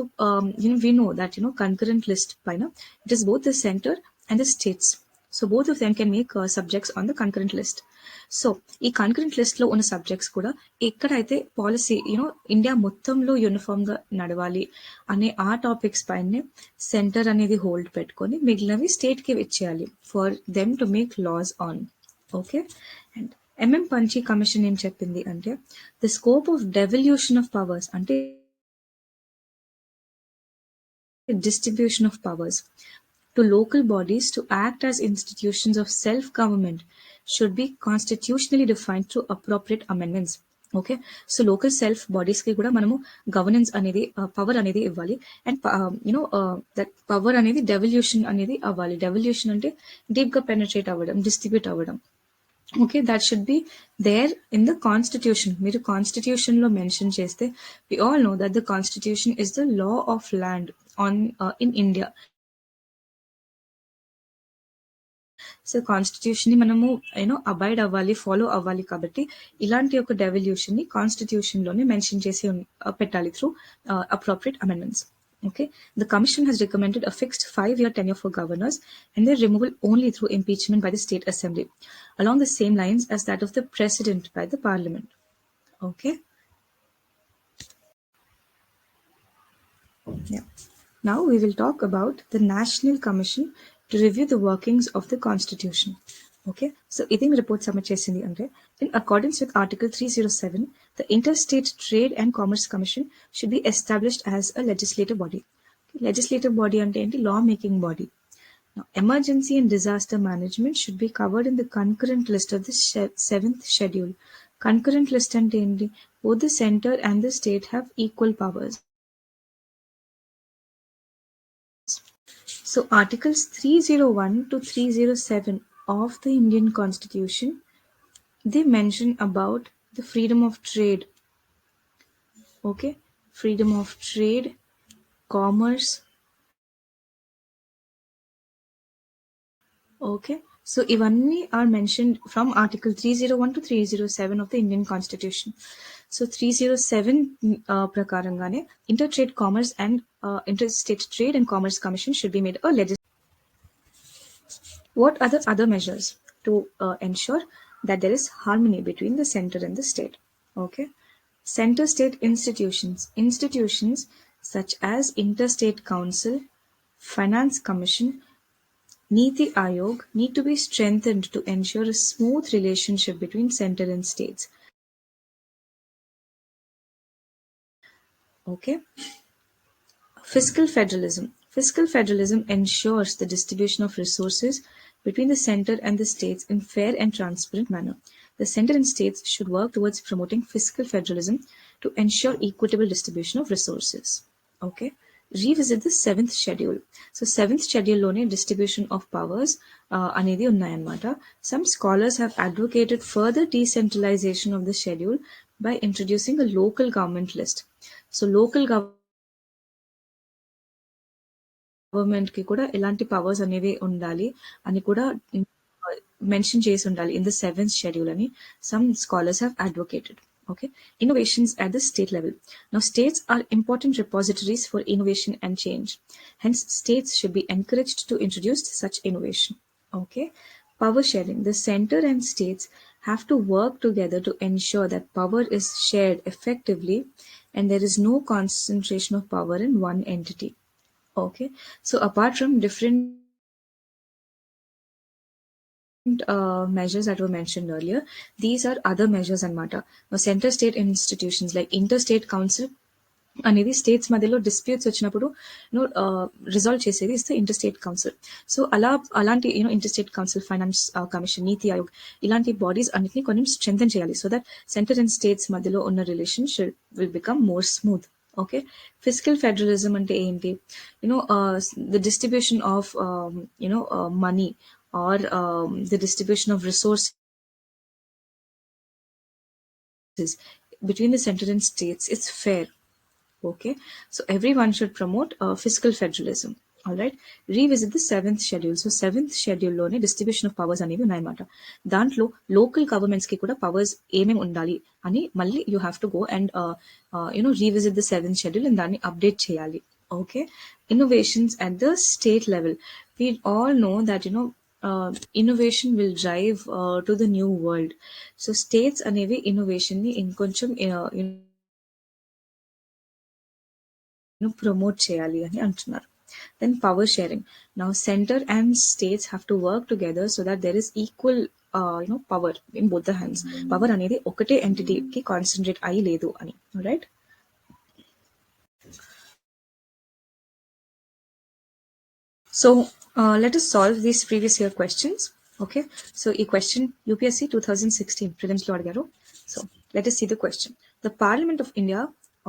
we know that concurrent list paina it is both the center and the states. So both of them can make subjects on the concurrent list. So ఈ concurrent list లో ఉన్న subjects కూడా ఎక్కడైతే policy India మొత్తంలో uniform గా నడవాలి అనే ఆ టాపిక్స్ పైనే సెంటర్ అనేది హోల్డ్ పెట్టుకొని మిగిలినవి స్టేట్ కి ఇచ్చేయాలి for them to make laws on. Okay. And MM Punchhi commission ఏం చెప్పింది అంటే the scope of devolution of powers అంటే distribution of powers to local bodies to act as institutions of self-government should be constitutionally defined through appropriate amendments. Okay. So local self bodies కి కూడా మనము governance అనేది power అనేది ఇవ్వాలి. And that power అనేది devolution అనేది అవ్వాలి. డెవల్యూషన్ అంటే డీప్ గా పెనట్రేట్ అవ్వడం, డిస్ట్రిబ్యూట్ అవ్వడం. Okay. That should be there in the constitution. మీరు కాన్స్టిట్యూషన్ లో మెన్షన్ చేస్తే we all know that the constitution is the law of land on in India. So constitution ని మనము అబైడ్ అవ్వాలి, ఫాలో అవ్వాలి. కాబట్టి ఇలాంటి ఒక డెవల్యూషన్ ని కాన్స్టిట్యూషన్ లోనే మెన్షన్ చేసి పెట్టాలి through appropriate amendments. Okay. The commission has recommended a fixed 5-year tenure for governors and their removal only through impeachment by the state assembly, along the same lines as that of the president by the parliament. Okay. Yeah. Now we will talk about the National Commission to review the workings of the Constitution. Okay. So, iding report submit chesindi ante in accordance with Article 307, the Interstate Trade and Commerce Commission should be established as a legislative body. Okay. Legislative body ante enti law making body. Now, emergency and disaster management should be covered in the concurrent list of the 7th schedule. Concurrent list ante enti both the center and the state have equal powers. So Articles 301 to 307 of the Indian Constitution, they mention about the freedom of trade. Okay, freedom of trade, commerce. Okay, so ivanni are mentioned from Article 301 to 307 of the Indian Constitution. So 307 prakarangane Intertrade Commerce and Interstate Trade and Commerce Commission should be made a legislative. What are the other measures to ensure that there is harmony between the center and the state? Okay. Center state institutions such as Interstate Council, Finance Commission, Niti Aayog need to be strengthened to ensure a smooth relationship between center and states. Okay. Fiscal federalism. Fiscal federalism ensures the distribution of resources between the center and the states in fair and transparent manner. The center and states should work towards promoting fiscal federalism to ensure equitable distribution of resources. Okay. Revisit the seventh schedule. So seventh schedule లోనే distribution of powers అనేది ఉన్నాయన్నమాట. Some scholars have advocated further decentralization of the schedule by introducing a local government list. So local government కి కూడా ఎలాంటి powers అనేవి ఉండాలి అని కూడా మెన్షన్ చేసి ఉండాలి in the seventh schedule అని some scholars have advocated. Okay. Innovations at the state level. Now states are important repositories for innovation and change. Hence states should be encouraged to introduce such innovation. Okay. Power sharing. The center and states have to work together to ensure that power is shared effectively and there is no concentration of power in one entity. Okay. So apart from different measures that were mentioned earlier, these are other measures anamata. Now center state institutions like interstate council అనేది states మధ్యలో disputes వచ్చినప్పుడు resolve చేసేది is the interstate council. So అలాంటి interstate council, finance commission, నీతి ఆయోగ్ ఇలాంటి bodies అన్నిటిని కొంచెం strengthen చేయాలి so that centre and states మధ్యలో ఉన్న relation will become more smooth. Okay. Physical federalism అంటే ఏంటి? The distribution of money are the distribution of resources between the center and states, it's fair. Okay, so everyone should promote fiscal federalism. All right. Revisit the seventh schedule. So seventh schedule లోనే distribution of powers అనేవి ఉన్నాయన్నమాట. దాంట్లో local governments కి కూడా powers ఏమేమి ఉండాలి అని మళ్ళీ you have to go and revisit the seventh schedule and దాన్ని update చేయాలి. Okay. Innovations at the state level. We all know that innovation will drive to the new world. So states అనేవి innovation ని ఇంకొంచెం promote cheyali ani antunaru. Then power sharing. Now center and states have to work together so that there is equal power in both the hands. Power అనేది ఒకటే entity కి concentrate అయ్యి లేదు అని. Alright. So let us solve these previous year questions. Okay. So a question UPSC 2016 prelims lo adigaru. So let us see the question. The Parliament of India,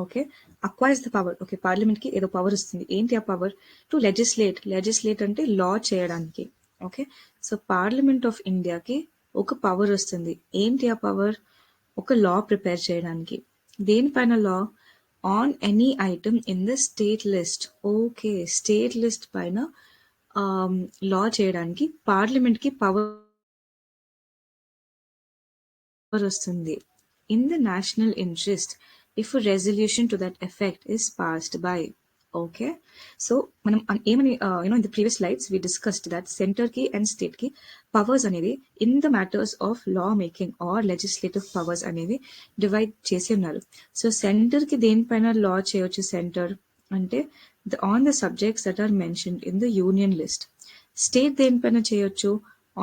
okay, acquires the power. Okay, Parliament ki edo power istundi. Enti a power to legislate ante law cheyadaniki. Okay. So Parliament of India ki oka power istundi. Enti a power oka law prepare cheyadaniki. దేనిపైన law? On any item in the state list. Okay, state list పైన law చేయడానికి parliament కి power వస్తుంది. In the national interest, if a resolution to that effect is passed by. Okay. So మనం ఏమని in the previous slides we discussed that center కి and state కి powers అనేవి in the matters of law making or legislative powers అనేవి divide చేసి ఉన్నారు. So centre కి దేనిపైన లా చేయొచ్చు సెంటర్ అంటే on the subjects that are mentioned in the union list. State దేనిపైన చేయొచ్చు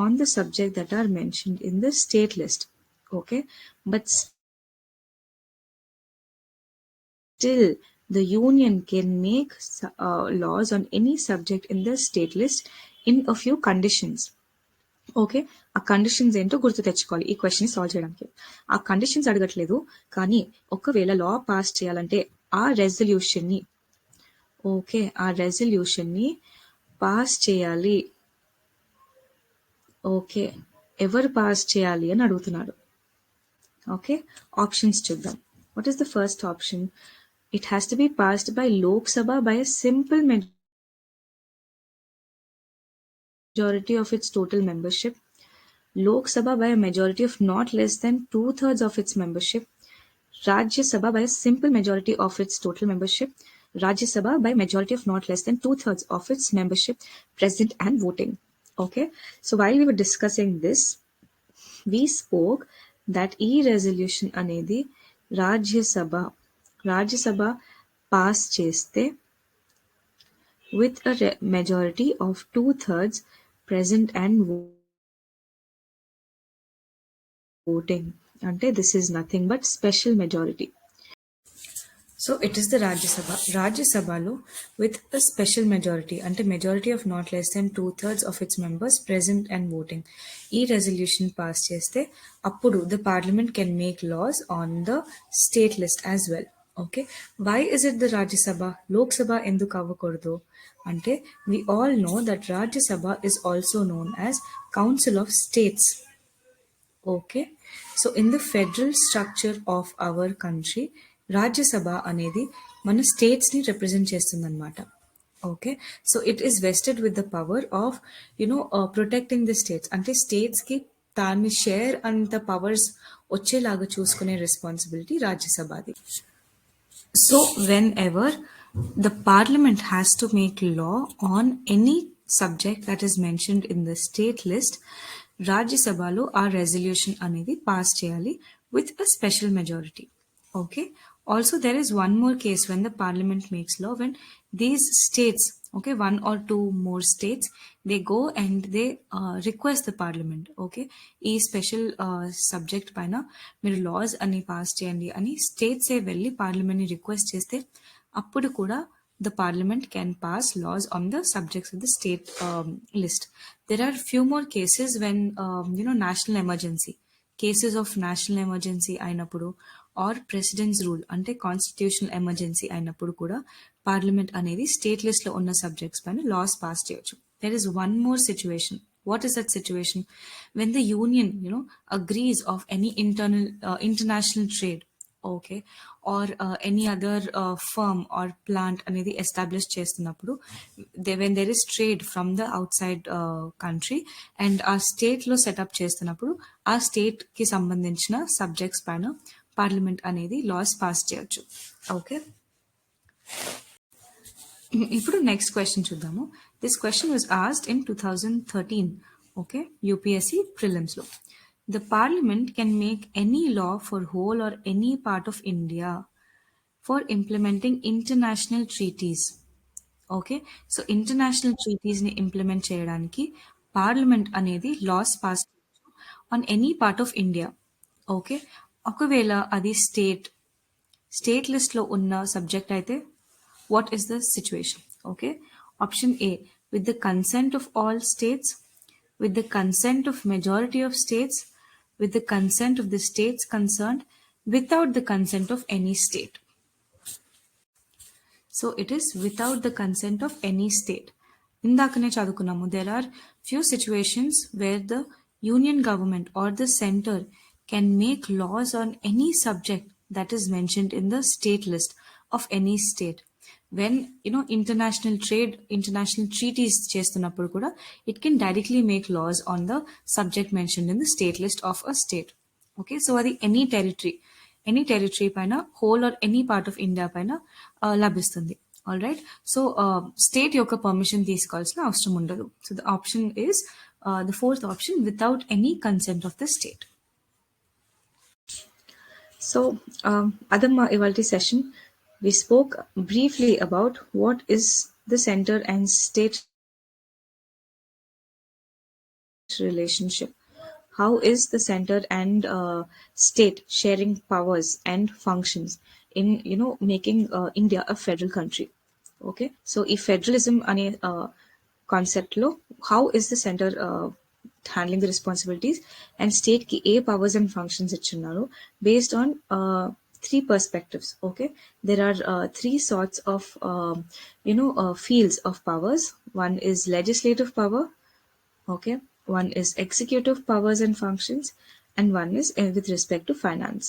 on the subject that are mentioned in the state list. Okay. But still the union can make laws on any subject in the state list in a few conditions. Okay. ఆ conditions ఏంటో గుర్తు తెచ్చుకోవాలి ఈ question solve చేయడానికి. ఆ conditions అడగట్లేదు కానీ ఒకవేళ లా పాస్ చేయాలంటే ఆ రెజల్యూషన్ ని పాస్ చేయాలి. ఓకే. ఎవరు పాస్ చేయాలి అని అడుగుతున్నాడు. ఓకే. ఆప్షన్స్ చూద్దాం. What is the first option? It has to be passed by Lok Sabha by a simple majority of its total membership. Lok Sabha by a majority of not less than 2/3 of its membership. Rajya Sabha by a simple majority of its total membership. Rajya Sabha by majority of not less than 2/3 of its membership present and voting. Okay. So while we were discussing this, we spoke that e resolution అనేది Rajya Sabha pass చేస్తే with a majority of 2/3 present and voting. అంటే this is nothing but special majority. So it is the Rajya Sabha. Rajya Sabhalo with a special majority, ante majority of not less than 2/3 of its members present and voting. E resolution pass cheste, appudu the parliament can make laws on the state list as well. Okay. Why is it the Rajya Sabha? Lok Sabha enduku avvakodu? Ante we all know that Rajya Sabha is also known as Council of States. Okay. So in the federal structure of our country, Rajya Sabha అనేది మన states ని represent చేస్తుందన్నమాట. Okay. So it is vested with the power of, protecting the states. అంటే states కి దాన్ని share అంత powers వచ్చేలాగా చూసుకునే responsibility రాజ్యసభది. So, whenever the parliament has to make law on any subject that is mentioned in the state list, Rajya Sabhalo ఆ resolution అనేది pass చేయాలి with a special majority. Okay. Also, there is one more case when the parliament makes law when these states, okay, one or two more states, they go and they request the parliament, okay, ఈ special subject పైన మీరు laws అని pass చేయండి అని states ఏ వెళ్ళి parliament ని request చేస్తే అప్పుడు కూడా the parliament can pass laws on the subjects of the state list. There are few more cases when, national emergency, cases of national emergency అయినప్పుడు ఆర్ ప్రెసిడెంట్స్ రూల్ అంటే constitutional emergency అయినప్పుడు కూడా parliament అనేది state list లో ఉన్న subjects పైన loss pass చేయొచ్చు. There is one more situation. What is that situation? When the union, agrees of any international trade, okay, or any other firm or plant అనేది establish చేస్తున్నప్పుడు when there is trade from the outside country and ఆ state లో setup చేస్తున్నప్పుడు ఆ state కి సంబంధించిన subjects పైన parliament అనేది లాస్ పాస్ చేయొచ్చు. ఓకే. ఇప్పుడు నెక్స్ట్ క్వశ్చన్ చూద్దాము. This question was asked in 2013. Okay, UPSC prelims లో. The parliament can make any law for whole or any part of India for implementing international treaties. Okay. So international treaties ని implement చేయడానికి parliament అనేది laws pass on any part of India. Okay. ఒకవేళ అది state list లో ఉన్న subject అయితే what is the situation? Okay. Option A, with the consent of all states, with the consent of majority of states, with the consent of the states concerned, without the consent of any state. So it is without the consent of any state. ఇందాకనే చదువుకున్నాము, there are few situations where the union government or the center can make laws on any subject that is mentioned in the state list of any state. When international trade, international treaties చేస్తున్నప్పుడు కూడా it can directly make laws on the subject mentioned in the state list of a state. Okay, so అది any territory పైన, whole or any part of India పైన లభిస్తుంది. All right. So state యొక్క permission తీసుకోవాల్సిన అవసరం ఉండదు. So the option is the fourth option, without any consent of the state. So అదమ్మా ఇవాల్టి session. We spoke briefly about what is the center and state relationship. How is the center and state sharing powers and functions in making India a federal country? Okay, so if federalism ane concept lo, how is the center handling the responsibilities and state ki a powers and functions ichunnaru based on three perspectives. Okay, there are three sorts of fields of powers. One is legislative power, okay, one is executive powers and functions, and one is with respect to finance.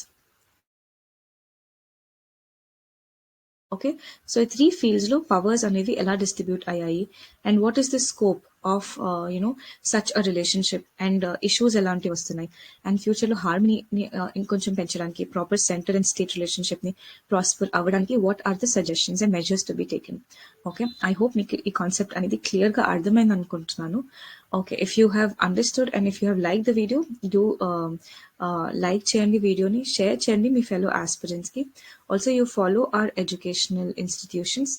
Okay, so three fields lo powers అనేవి ఎలా distribute అయ్యాయి, and what is the scope of such a relationship, and issues ఎలాంటివి వస్తున్నాయి, and future లో harmony ఇంకొంచెం పెంచడానికి, proper centre and state relationship ని prosper అవ్వడానికి what are the suggestions and measures to be taken. Okay, I hope మీకు ఈ concept అనేది క్లియర్ గా అర్థమైంది అనుకుంటున్నాను. Okay, if you have understood and if you have like the video, do like చేయండి, వీడియోని షేర్ చేయండి మీ ఫెలో ఆస్పిరెంట్స్ కి. Also you follow our educational institutions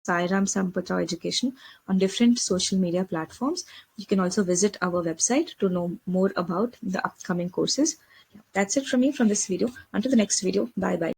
Sairam, Sampatirao education on different social media platforms. You can also visit our website to know more about the upcoming courses. That's it from me from this video. Until the next video, bye bye.